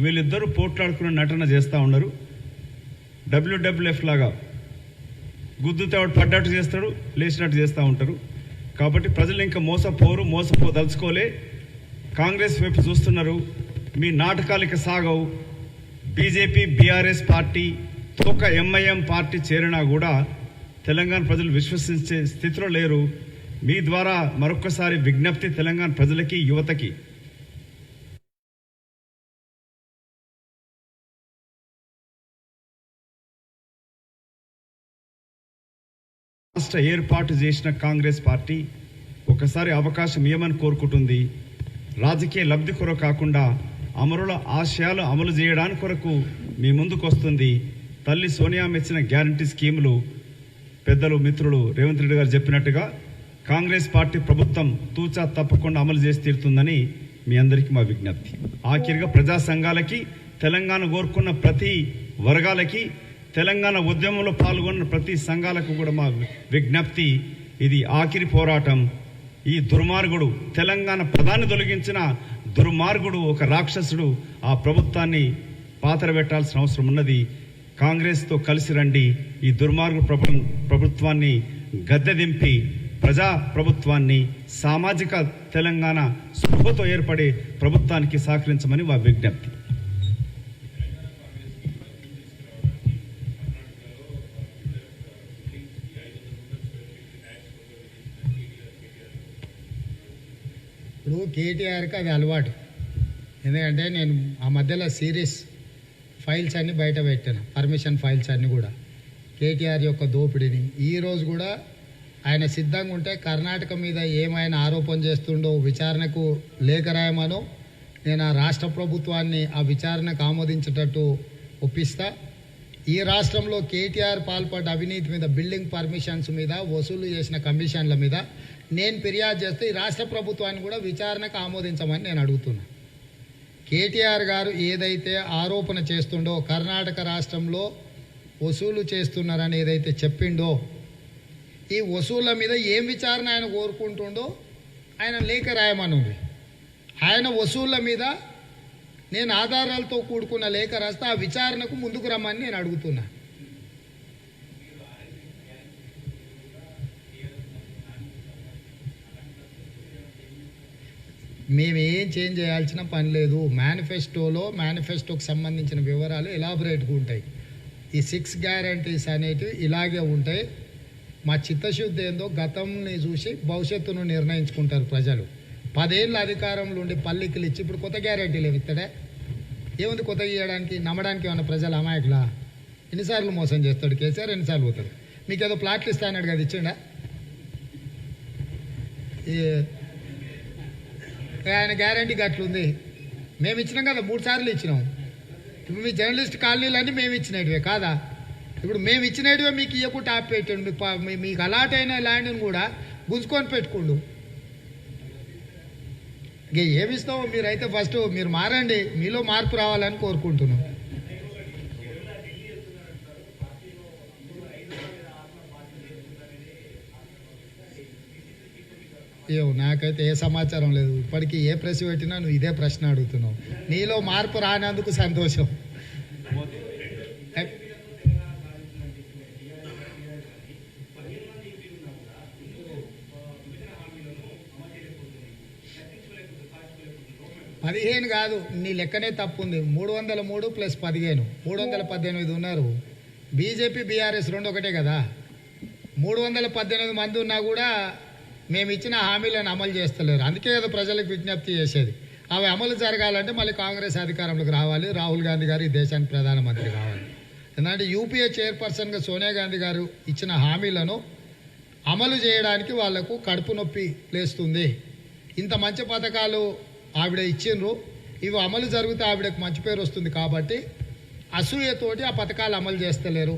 వీళ్ళిద్దరూ పోట్లాడుకునే నటన చేస్తూ ఉన్నారు. డబ్ల్యూడబ్ల్యూఎఫ్ లాగా గుద్దుతే వాడు పడ్డట్టు చేస్తాడు, లేచినట్టు చేస్తూ ఉంటారు. కాబట్టి ప్రజలు ఇంకా మోసపోదలుచుకోలే. కాంగ్రెస్ వైపు చూస్తున్నారు. మీ నాటకాలు ఇక సాగవు. బీజేపీ బీఆర్ఎస్ పార్టీ ఒక ఎంఐఎం పార్టీ చేరినా కూడా తెలంగాణ ప్రజలు విశ్వసించే స్థితిలో లేరు. మీ ద్వారా మరొక్కసారి విజ్ఞప్తి తెలంగాణ ప్రజలకి, యువతకి, రాష్ట్ర ఏర్పాటు చేసిన కాంగ్రెస్ పార్టీ ఒకసారి అవకాశం ఇవ్వమని కోరుకుంటుంది. రాజకీయ లబ్ధి కొరకు కాకుండా అమరుల ఆశయాలు అమలు చేయడానికి కొరకు మీ ముందుకు వస్తుంది. తల్లి సోనియా ఇచ్చిన గ్యారంటీ స్కీములు పెద్దలు మిత్రులు రేవంత్ రెడ్డి గారు చెప్పినట్టుగా కాంగ్రెస్ పార్టీ ప్రభుత్వం తూచా తప్పకుండా అమలు చేసి తీరుతుందని మీ అందరికీ మా విజ్ఞప్తి. ఆఖరిగా ప్రజా సంఘాలకి, తెలంగాణ కోరుకున్న ప్రతి వర్గాలకి, తెలంగాణ ఉద్యమంలో పాల్గొన్న ప్రతి సంఘాలకు కూడా మా విజ్ఞప్తి, ఇది ఆఖరి పోరాటం. ఈ దుర్మార్గుడు, తెలంగాణ ప్రధాని తొలగించిన దుర్మార్గుడు, ఒక రాక్షసుడు, ఆ ప్రభుత్వాన్ని పాతరబెట్టాల్సిన అవసరం ఉన్నది. కాంగ్రెస్తో కలిసి రండి. ఈ దుర్మార్గు ప్రభుత్వాన్ని గద్దె దింపి ప్రజా ప్రభుత్వాన్ని, సామాజిక తెలంగాణ స్పృహతో ఏర్పడే ప్రభుత్వానికి సహకరించమని మా విజ్ఞప్తి. ఇప్పుడు కేటీఆర్కి అది అలవాటు. ఎందుకంటే నేను ఆ మధ్యలో సీరియస్ ఫైల్స్ అన్నీ బయట పెట్టాను, పర్మిషన్ ఫైల్స్ అన్నీ కూడా, కేటీఆర్ యొక్క దోపిడీని. ఈరోజు కూడా ఆయన సిద్ధంగా ఉంటే కర్ణాటక మీద ఏమైనా ఆరోపణ చేస్తుండో విచారణకు లేఖ రాయమనో, నేను ఆ రాష్ట్ర ప్రభుత్వాన్ని ఆ విచారణకు ఆమోదించేటట్టు ఒప్పిస్తా. ఈ రాష్ట్రంలో కేటీఆర్ పాల్పడ్డ అవినీతి మీద, బిల్డింగ్ పర్మిషన్స్ మీద, వసూలు చేసిన కమిషన్ల మీద నేను ఫిర్యాదు చేస్తే ఈ రాష్ట్ర ప్రభుత్వాన్ని కూడా విచారణకు ఆమోదించమని నేను అడుగుతున్నా. కేటీఆర్ గారు ఏదైతే ఆరోపణ చేస్తుండో, కర్ణాటక రాష్ట్రంలో వసూలు చేస్తున్నారని ఏదైతే చెప్పిండో, ఈ వసూళ్ళ మీద ఏం విచారణ ఆయన కోరుకుంటుండో ఆయన లేఖ రాయమనుంది. ఆయన వసూళ్ళ మీద నేను ఆధారాలతో కూడుకున్న లేఖ రాస్తే ఆ విచారణకు ముందుకు రమ్మని నేను అడుగుతున్నా. మేమేం చేంజ్ చేయాల్సిన పని లేదు. మేనిఫెస్టోకి సంబంధించిన వివరాలు ఎలాబరేట్గా ఉంటాయి. ఈ 6 గ్యారంటీస్ అనేటివి ఇలాగే ఉంటాయి. మా చిత్తశుద్ధి ఏందో గతంని చూసి భవిష్యత్తును నిర్ణయించుకుంటారు ప్రజలు. 10 ఏళ్ళ అధికారంలో ఉండి పల్లికలు ఇచ్చి ఇప్పుడు కొత్త గ్యారంటీలు ఇస్తాడే. ఏముంది కొత్తగా ఇవ్వడానికి? నమ్మడానికి ఏమన్నా ప్రజలు అమాయకులా? ఎన్నిసార్లు మోసం చేస్తాడు కేసీఆర్, ఎన్నిసార్లు పోతాడు? మీకు ఏదో ప్లాట్లు ఇస్తా అన్నాడు కదా, ఇచ్చిండా? ఆయన గ్యారంటీకి అట్లుంది. మేము ఇచ్చినాం కదా, 3 సార్లు ఇచ్చినాం. ఇప్పుడు మీ జర్నలిస్ట్ కాలనీలన్నీ మేము ఇచ్చినటివే కాదా? ఇప్పుడు మేము ఇచ్చినటివే మీకు ఇవ్వకుండా ఆపిపెట్టండి. మీకు అలాట్ అయిన ల్యాండ్ని కూడా గుంజుకొని పెట్టుకోండు. ఇక ఏమిస్తావు మీరైతే ఫస్ట్ మీరు మారండి, మీలో మార్పు రావాలని కోరుకుంటున్నాం. ఏమో నాకైతే ఏ సమాచారం లేదు. ఇప్పటికీ ఏ ప్రెస్ పెట్టినా నువ్వు ఇదే ప్రశ్న అడుగుతున్నావు. నీలో మార్పు రానందుకు సంతోషం. పదిహేను కాదు, నీ లెక్కనే తప్పుంది. 303 + 15 318 ఉన్నారు. బీజేపీ బీఆర్ఎస్ రెండు ఒకటే కదా. 318 మంది ఉన్నా కూడా మేము ఇచ్చిన హామీలను అమలు చేస్తలేరు. అందుకే కదా ప్రజలకు విజ్ఞప్తి చేసేది. అవి అమలు జరగాలంటే మళ్ళీ కాంగ్రెస్ అధికారంలోకి రావాలి, రాహుల్ గాంధీ గారు ఈ దేశానికి ప్రధానమంత్రి కావాలి. ఎందుకంటే యూపీఏ చైర్పర్సన్గా సోనియా గాంధీ గారు ఇచ్చిన హామీలను అమలు చేయడానికి వాళ్లకు కడుపు నొప్పి లేస్తుంది. ఇంత మంచి పథకాలు ఆవిడ ఇచ్చిండ్రు, ఇవి అమలు జరిగితే ఆవిడకు మంచి పేరు వస్తుంది. కాబట్టి అసూయతోటి ఆ పథకాలు అమలు చేస్తలేరు.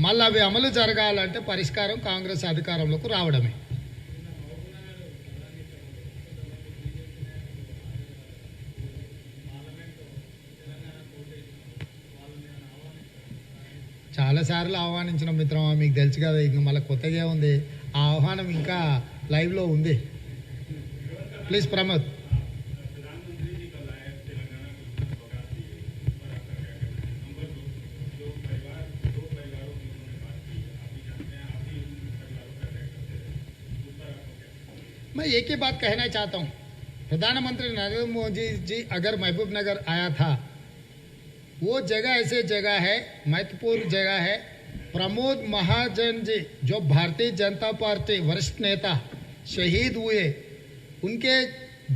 మళ్ళీ అవి అమలు జరగాలంటే పరిష్కారం కాంగ్రెస్ అధికారంలోకి రావడమే. చాలాసార్లు ఆహ్వానించిన మిత్రమా, మీకు తెలుసు కదా. ఇంక మళ్ళీ కొత్తగా ఉంది, ఆ ఆహ్వానం ఇంకా లైవ్లో ఉంది. ప్లీజ్ ప్రమోద్. मैं एक ही बात कहना चाहता हूँ, प्रधानमंत्री नरेंद्र मोदी जी अगर महबूब नगर आया था, वो जगह ऐसे जगह है, महत्वपूर्ण जगह है. प्रमोद महाजन जी जो भारतीय जनता पार्टी वरिष्ठ नेता शहीद हुए, उनके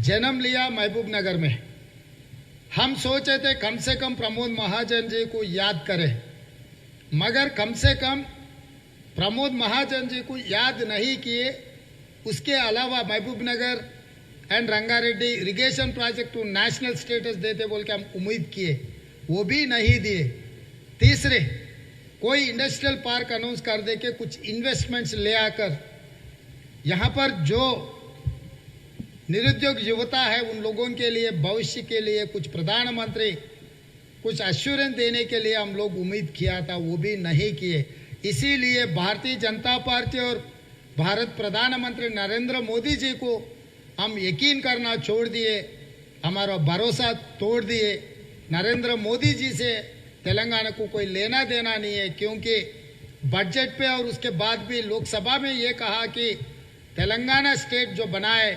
जन्म लिया महबूब नगर में. हम सोचे थे कम से कम प्रमोद महाजन जी को याद करें, मगर कम से कम प्रमोद महाजन जी को याद नहीं किए. उसके अलावा महबूब नगर एंड रंगारेड्डी इरिगेशन प्रोजेक्ट को नेशनल स्टेटस देते बोल के हम उम्मीद किए, वो भी नहीं दिए. तीसरे, कोई इंडस्ट्रियल पार्क अनाउंस कर दे के कुछ इन्वेस्टमेंट्स ले आकर यहाँ पर जो निरुद्योग युवता है उन लोगों के लिए भविष्य के लिए कुछ प्रधानमंत्री कुछ अश्योरेंस देने के लिए हम लोग उम्मीद किया था, वो भी नहीं किए. इसीलिए भारतीय जनता पार्टी और भारत प्रधानमंत्री नरेंद्र मोदी जी को हम यकीन करना छोड़ दिए, हमारा भरोसा तोड़ दिए. नरेंद्र मोदी जी से तेलंगाना को कोई लेना देना नहीं है, क्योंकि बजट पे और उसके बाद भी लोकसभा में ये कहा कि तेलंगाना स्टेट जो बनाए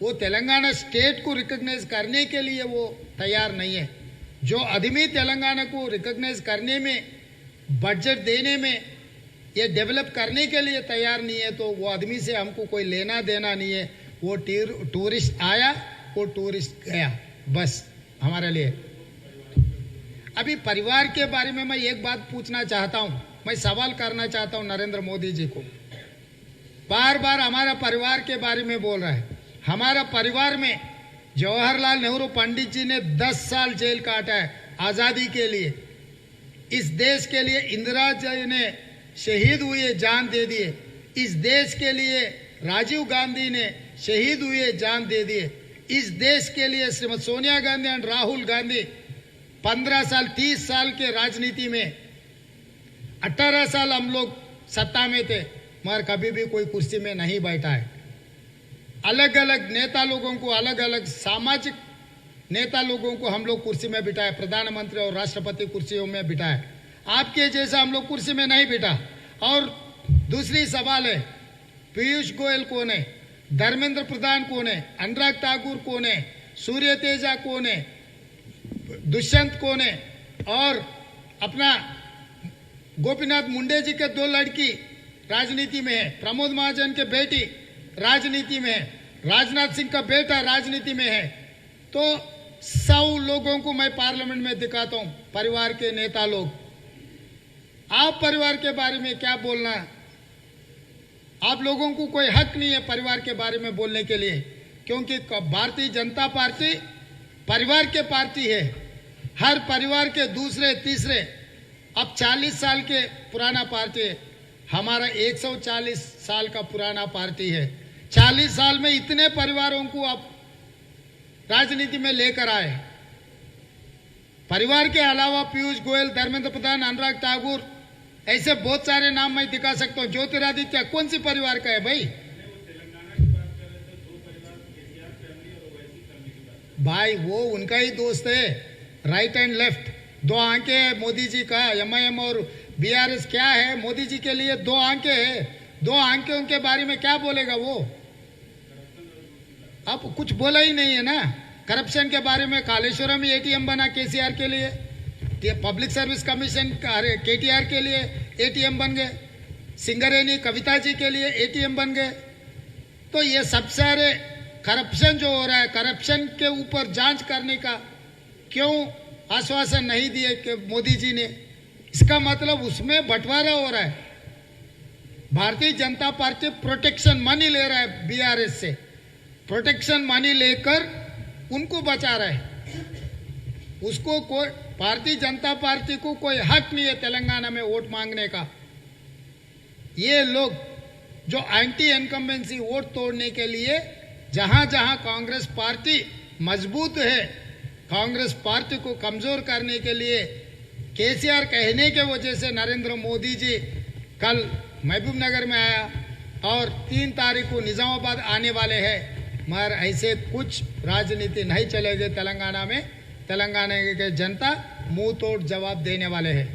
वो तेलंगाना स्टेट को रिकॉग्नाइज करने के लिए वो तैयार नहीं है. जो आदमी तेलंगाना को रिकॉग्नाइज करने में, बजट देने में, ये डेवलप करने के लिए तैयार नहीं है, तो वो आदमी से हमको कोई लेना देना नहीं है. वो टूरिस्ट आया, वो टूरिस्ट गया, बस हमारे लिए. अभी परिवार के बारे में मैं एक बात पूछना चाहता हूं, मैं सवाल करना चाहता हूं नरेंद्र मोदी जी को. बार बार हमारा परिवार के बारे में बोल रहा है. हमारा परिवार में जवाहरलाल नेहरू पंडित जी ने 10 साल जेल काटा है आजादी के लिए. इस देश के लिए इंदिरा जी ने शहीद हुए जान दे दिए. इस देश के लिए राजीव गांधी ने शहीद हुए जान दे दिए. इस देश के लिए श्रीमती सोनिया गांधी और राहुल गांधी 15 साल 30 साल के राजनीति में, 18 साल हम लोग सत्ता में थे, मगर कभी भी कोई कुर्सी में नहीं बैठा है. अलग अलग नेता लोगों को, अलग अलग सामाजिक नेता लोगों को हम लोग कुर्सी में बिठाए, प्रधानमंत्री और राष्ट्रपति कुर्सियों में बिठाए. आपके जैसा हम लोग कुर्सी में नहीं बिठा. और दूसरी सवाल है, पीयूष गोयल कौन है, धर्मेंद्र प्रधान कौन है, अनुराग ठाकुर कौन है, सूर्य तेजा कौन है, दुष्यंत कौन है, और अपना गोपीनाथ मुंडे जी के 2 लड़की राजनीति में है, प्रमोद महाजन के बेटी राजनीति में है, राजनाथ सिंह का बेटा राजनीति में है. तो 100 लोगों को मैं पार्लियामेंट में दिखाता हूं, परिवार के नेता लोग. आप परिवार के बारे में क्या बोलना, आप लोगों को कोई हक नहीं है परिवार के बारे में बोलने के लिए, क्योंकि भारतीय जनता पार्टी परिवार के पार्टी है. हर परिवार के दूसरे तीसरे, अब 40 साल के पुराना पार्टी है, हमारा 140 साल का पुराना पार्टी है. 40 साल में इतने परिवारों को आप राजनीति में लेकर आए। परिवार के अलावा पीयूष गोयल, धर्मेंद्र प्रधान, अनुराग ठाकुर, ऐसे बहुत सारे नाम मैं दिखा सकता हूं। ज्योतिरादित्य कौन सी परिवार का है भाई? भाई वो उनका ही दोस्त है, राइट एंड लेफ्ट, दो आंखें है मोदी जी का। एमआईएम और बीआरएस क्या है? मोदी जी के लिए दो आंखें है। दो आंखें के बारे में क्या बोलेगा वो? अब कुछ बोला ही नहीं है ना। करप्शन के बारे में कालेश्वरम ही एटीएम बना केसीआर के लिए, पब्लिक सर्विस कमीशन केटीआर के लिए एटीएम बन गए, सिंगरेनी कविता जी के लिए एटीएम बन गए। तो ये सब सारे करप्शन जो हो रहा है, करप्शन के ऊपर जांच करने का क्यों आश्वासन नहीं दिए कि मोदी जी ने? इसका मतलब उसमें बंटवारा हो रहा है। Bharatiya Janata party protection money ले रहा है बीआरएस से, प्रोटेक्शन मनी लेकर उनको बचा रहा है। उसको कोई, भारतीय जनता पार्टी को कोई हक नहीं है तेलंगाना में वोट मांगने का। ये लोग जो एंटी इनकम्बेंसी वोट तोड़ने के लिए जहां जहां कांग्रेस पार्टी मजबूत है, कांग्रेस पार्टी को कमजोर करने के लिए केसीआर कहने के वजह से नरेंद्र मोदी जी कल महबूब नगर में आया और 3 तारीख को निजामाबाद आने वाले हैं। मगर ऐसे कुछ राजनीति नहीं चलेगी तेलंगाना में। तेलंगाना के जनता मुंह तोड़ जवाब देने वाले हैं।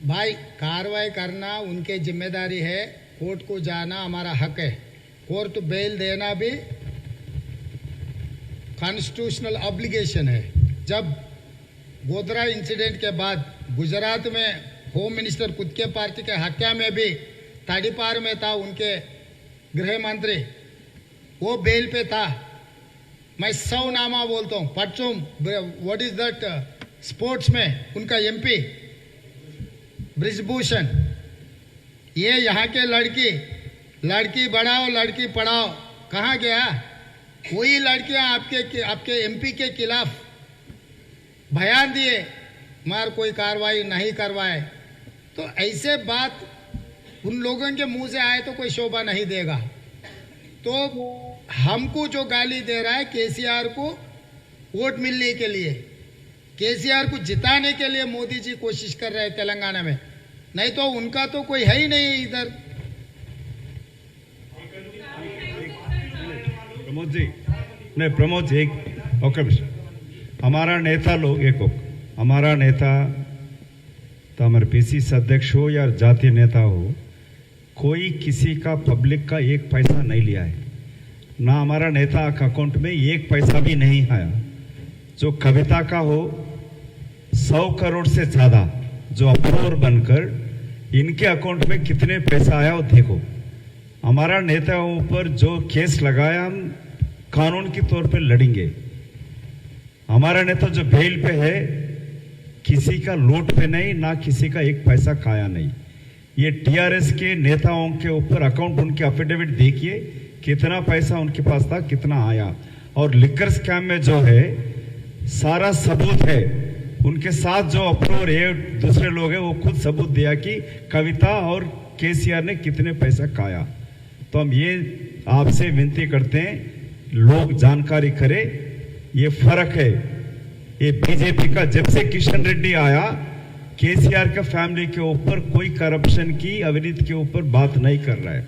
भाई कार्रवाई करना उनके जिम्मेदारी है, कोर्ट को जाना हमारा हक है, कोर्ट बेल देना भी कॉन्स्टिट्यूशनल ऑब्लिगेशन है। जब गोधरा इंसिडेंट के बाद गुजरात में होम मिनिस्टर खुद के पार्टी के हत्या में भी तड़ीपार में था, उनके गृह मंत्री वो बेल पे था। मैं 100 नामा बोलता हूँ, पटचुम व्हाट इज दैट स्पोर्ट्स में उनका एमपी ब्रिजभूषण, ये यहाँ के लड़की बढ़ाओ लड़की पढ़ाओ कहाँ गया? वही लड़कियाँ आपके एमपी के खिलाफ बयान दिए मगर कोई कार्रवाई नहीं करवाए। तो ऐसे बात उन लोगों के मुंह से आए तो कोई शोभा नहीं देगा। तो हमको जो गाली दे रहा है केसीआर को वोट मिलने के लिए, केसीआर को जिताने के लिए मोदी जी कोशिश कर रहे हैं तेलंगाना में, नहीं तो उनका तो कोई है ही नहीं इधर। प्रमोद जी, नहीं प्रमोद जी, ओके, हमारा नेता लोग हमारा नेता तो हमारे पीसीसी अध्यक्ष हो या जातीय नेता हो, कोई किसी का पब्लिक का 1 पैसा नहीं लिया है, ना हमारा नेता का अकाउंट में 1 पैसा भी नहीं आया। जो कविता का हो 100 करोड़ से ज्यादा जो अप्रूवर बनकर इनके अकाउंट में कितने पैसा आया वो देखो। हमारा नेताओं पर जो केस लगाया हम कानून के तौर पे लड़ेंगे। हमारा नेता जो बेल पे है किसी का लूट पे नहीं, ना किसी का 1 पैसा खाया नहीं। ये टीआरएस के नेताओं के ऊपर अकाउंट उनके एफिडेविट देखिए कितना पैसा उनके पास था, कितना आया। और लिकर स्कैम में जो है सारा सबूत है, उनके साथ जो अप्रूवर है दूसरे लोग हैं वो खुद सबूत दिया कि कविता और केसीआर ने कितने पैसा खाया। तो हम ये आपसे विनती करते हैं लोग जानकारी करें, ये फर्क है। ये बीजेपी का जब से किशन रेड्डी आया केसीआर का फैमिली के ऊपर कोई करप्शन की अविनीति के ऊपर बात नहीं कर रहा है।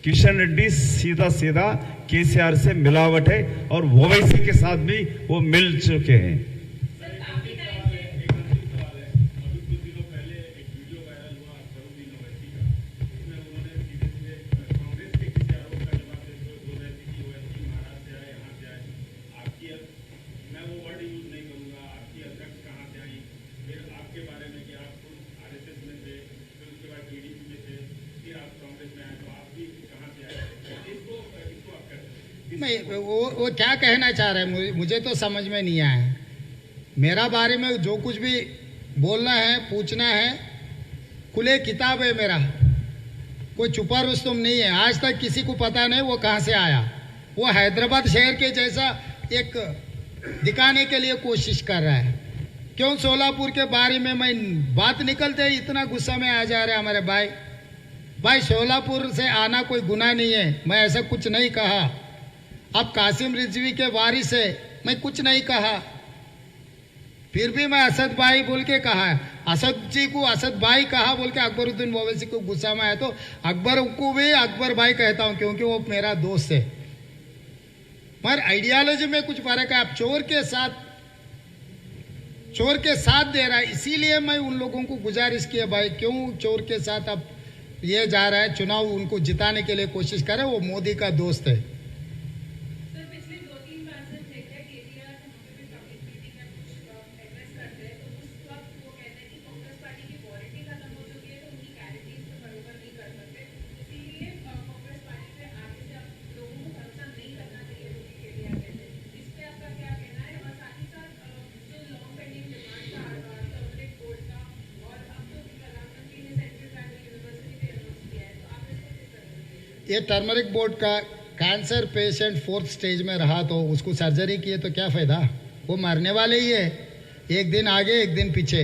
किशन रेड्डी सीधा सीधा केसीआर से मिलावट है और ओवैसी के साथ भी वो मिल चुके हैं। नहीं, वो क्या कहना चाह रहे हैं मुझे तो समझ में नहीं आया। मेरा बारे में जो कुछ भी बोलना है पूछना है, खुले किताब है मेरा। कोई छुपा रुस्तम नहीं है। आज तक किसी को पता नहीं वो कहाँ से आया। वो हैदराबाद शहर के जैसा एक दिखाने के लिए कोशिश कर रहा है। क्यों सोलापुर के बारे में मैं बात निकलते ही इतना गुस्सा में आ जा रहे हमारे भाई सोलापुर से आना कोई गुनाह नहीं है, मैं ऐसा कुछ नहीं कहा। अब कासिम रिजवी के वारिस है, मैं कुछ नहीं कहा, फिर भी मैं असद भाई बोल के कहा है। असद जी को असद भाई कहा बोल के अकबरुद्दीन ओवैसी को गुस्सा में आया तो अकबर को भी अकबर भाई कहता हूं क्योंकि वो मेरा दोस्त है। मगर आइडियोलॉजी में कुछ फर्क है। आप चोर के साथ दे रहा है, इसीलिए मैं उन लोगों को गुजारिश किया भाई क्यों चोर के साथ अब ये जा रहा है, चुनाव उनको जिताने के लिए कोशिश करे, वो मोदी का दोस्त है। ये टर्मरिक बोर्ड का कैंसर पेशेंट 4th स्टेज में रहा तो उसको सर्जरी किए तो क्या फायदा, वो मरने वाले ही है, एक दिन आगे एक दिन पीछे।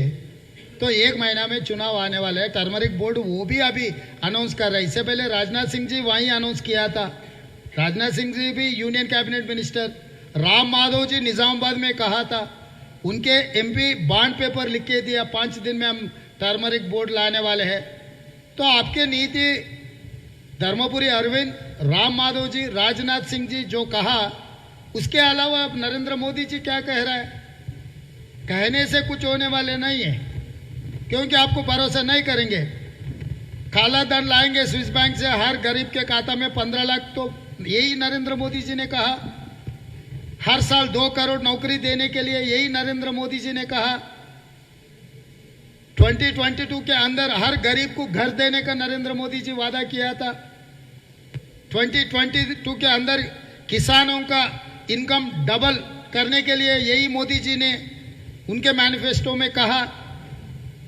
तो 1 महीना में चुनाव आने वाले है। टर्मरिक बोर्ड वो भी अभी अनाउंस कर रहा है। इससे पहले राजनाथ सिंह जी वहीं अनाउंस किया था। राजनाथ सिंह जी भी union cabinet minister, Ram Madhav ji Nizamabad में कहा था, उनके MP बॉन्ड पेपर लिख के दिया 5 दिन में हम टर्मरिक बोर्ड लाने वाले हैं। तो आपके नीति धर्मपुरी अरविंद, राम माधव जी, राजनाथ सिंह जी जो कहा, उसके अलावा अब नरेंद्र मोदी जी क्या कह रहा है? कहने से कुछ होने वाले नहीं है, क्योंकि आपको भरोसा नहीं करेंगे। काला धन लाएंगे स्विस बैंक से हर गरीब के खाता में 15 लाख, तो यही नरेंद्र मोदी जी ने कहा। हर साल 2 करोड़ नौकरी देने के लिए यही नरेंद्र मोदी जी ने कहा। 2022 के अंदर हर गरीब को घर देने का नरेंद्र मोदी जी वादा किया था। 2022 के अंदर किसानों का इनकम डबल करने के लिए यही मोदी जी ने उनके मैनिफेस्टो में कहा।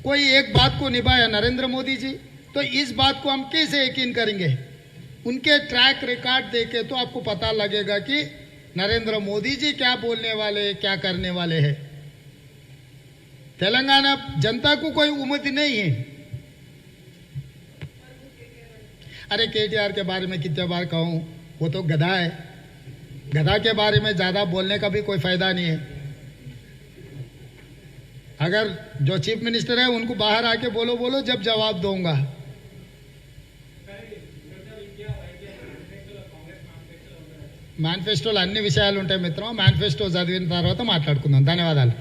कोई एक बात को निभाया नरेंद्र मोदी जी, तो इस बात को हम कैसे यकीन करेंगे? उनके ट्रैक रिकॉर्ड देके तो आपको पता लगेगा कि नरेंद्र मोदी जी क्या बोलने वाले, क्या करने वाले हैं। तेलंगाना जनता को कोई उम्मीद नहीं है। अरे KTR के बारे में कितने बार कहूं, वो तो गधा है। गधा के बारे में ज्यादा बोलने का भी कोई फायदा नहीं है। अगर जो चीफ मिनिस्टर है उनको बाहर आके बोलो जब जवाब दूंगा। మేనిఫెస్టోలో అన్ని విషయాలు ఉంటాయి మిత్రం. మేనిఫెస్టో చదివిన తర్వాత మాట్లాడుకుందాం. ధన్యవాదాలు.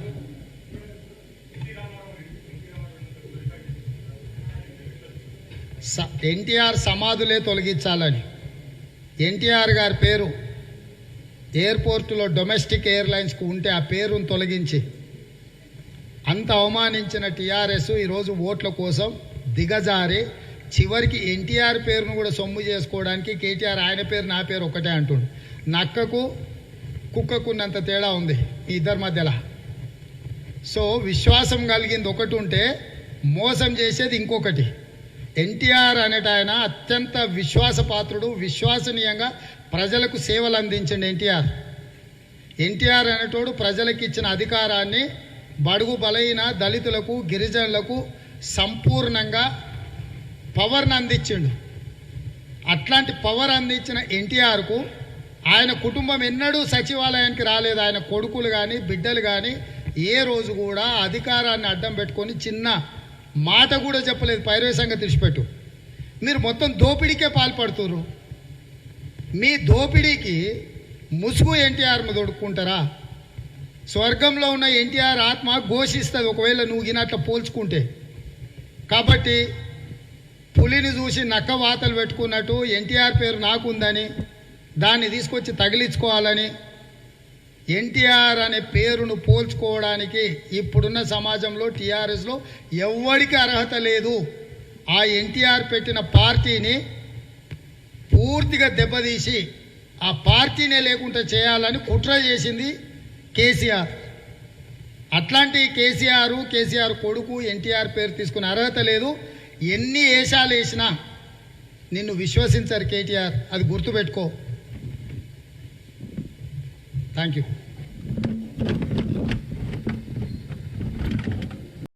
ఎన్టీఆర్ సమాధులే తొలగించాలని ఎన్టీఆర్ గారి పేరు ఎయిర్పోర్టులో డొమెస్టిక్ ఎయిర్లైన్స్కు ఉంటే ఆ పేరును తొలగించి అంత అవమానించిన టీఆర్ఎస్ ఈరోజు ఓట్ల కోసం దిగజారి చివరికి ఎన్టీఆర్ పేరును కూడా సొమ్ము చేసుకోవడానికి కేటీఆర్ ఆయన పేరు నా పేరు ఒకటే అంటుండు. నక్కకు కుక్కకున్నంత తేడా ఉంది ఈ ఇద్దరి మధ్యలో. సో విశ్వాసం కలిగింది ఒకటి ఉంటే మోసం చేసేది ఇంకొకటి. ఎన్టీఆర్ అనేట ఆయన అత్యంత విశ్వాసపాత్రుడు, విశ్వసనీయంగా ప్రజలకు సేవలు అందించండి ఎన్టీఆర్ అనేటోడు ప్రజలకు ఇచ్చిన అధికారాన్ని బడుగు బలైన దళితులకు, గిరిజనులకు సంపూర్ణంగా పవర్ని అందించిండు. అట్లాంటి పవర్ అందించిన ఎన్టీఆర్కు ఆయన కుటుంబం ఎన్నడూ సచివాలయానికి రాలేదు. ఆయన కొడుకులు కానీ బిడ్డలు కానీ ఏ రోజు కూడా అధికారాన్ని అడ్డం పెట్టుకొని చిన్న మాట కూడా చెప్పలేదు. పైరవేశంగా తెచ్చిపెట్టు. మీరు మొత్తం దోపిడీకే పాల్పడుతున్నారు. మీ దోపిడీకి ముసుగు ఎన్టీఆర్ను దొడుక్కుంటారా? స్వర్గంలో ఉన్న ఎన్టీఆర్ ఆత్మ ఘోషిస్తుంది ఒకవేళ నువ్వు గినట్లా పోల్చుకుంటే. కాబట్టి పులిని చూసి నక్క వాతలు పెట్టుకున్నట్టు ఎన్టీఆర్ పేరు నాకుందని దాన్ని తీసుకొచ్చి తగిలించుకోవాలని, ఎన్టీఆర్ అనే పేరును పోల్చుకోవడానికి ఇప్పుడున్న సమాజంలో టీఆర్ఎస్లో ఎవ్వడికి అర్హత లేదు. ఆ ఎన్టీఆర్ పెట్టిన పార్టీని పూర్తిగా దెబ్బతీసి ఆ పార్టీనే లేకుండా చేయాలని కుట్ర చేసింది కేసీఆర్. అట్లాంటి కేసీఆర్ కొడుకు ఎన్టీఆర్ పేరు తీసుకునే అర్హత లేదు. ఎన్ని వేషాలు వేసినా నిన్ను విశ్వసించరు కేటీఆర్, అది గుర్తుపెట్టుకో. Thank you.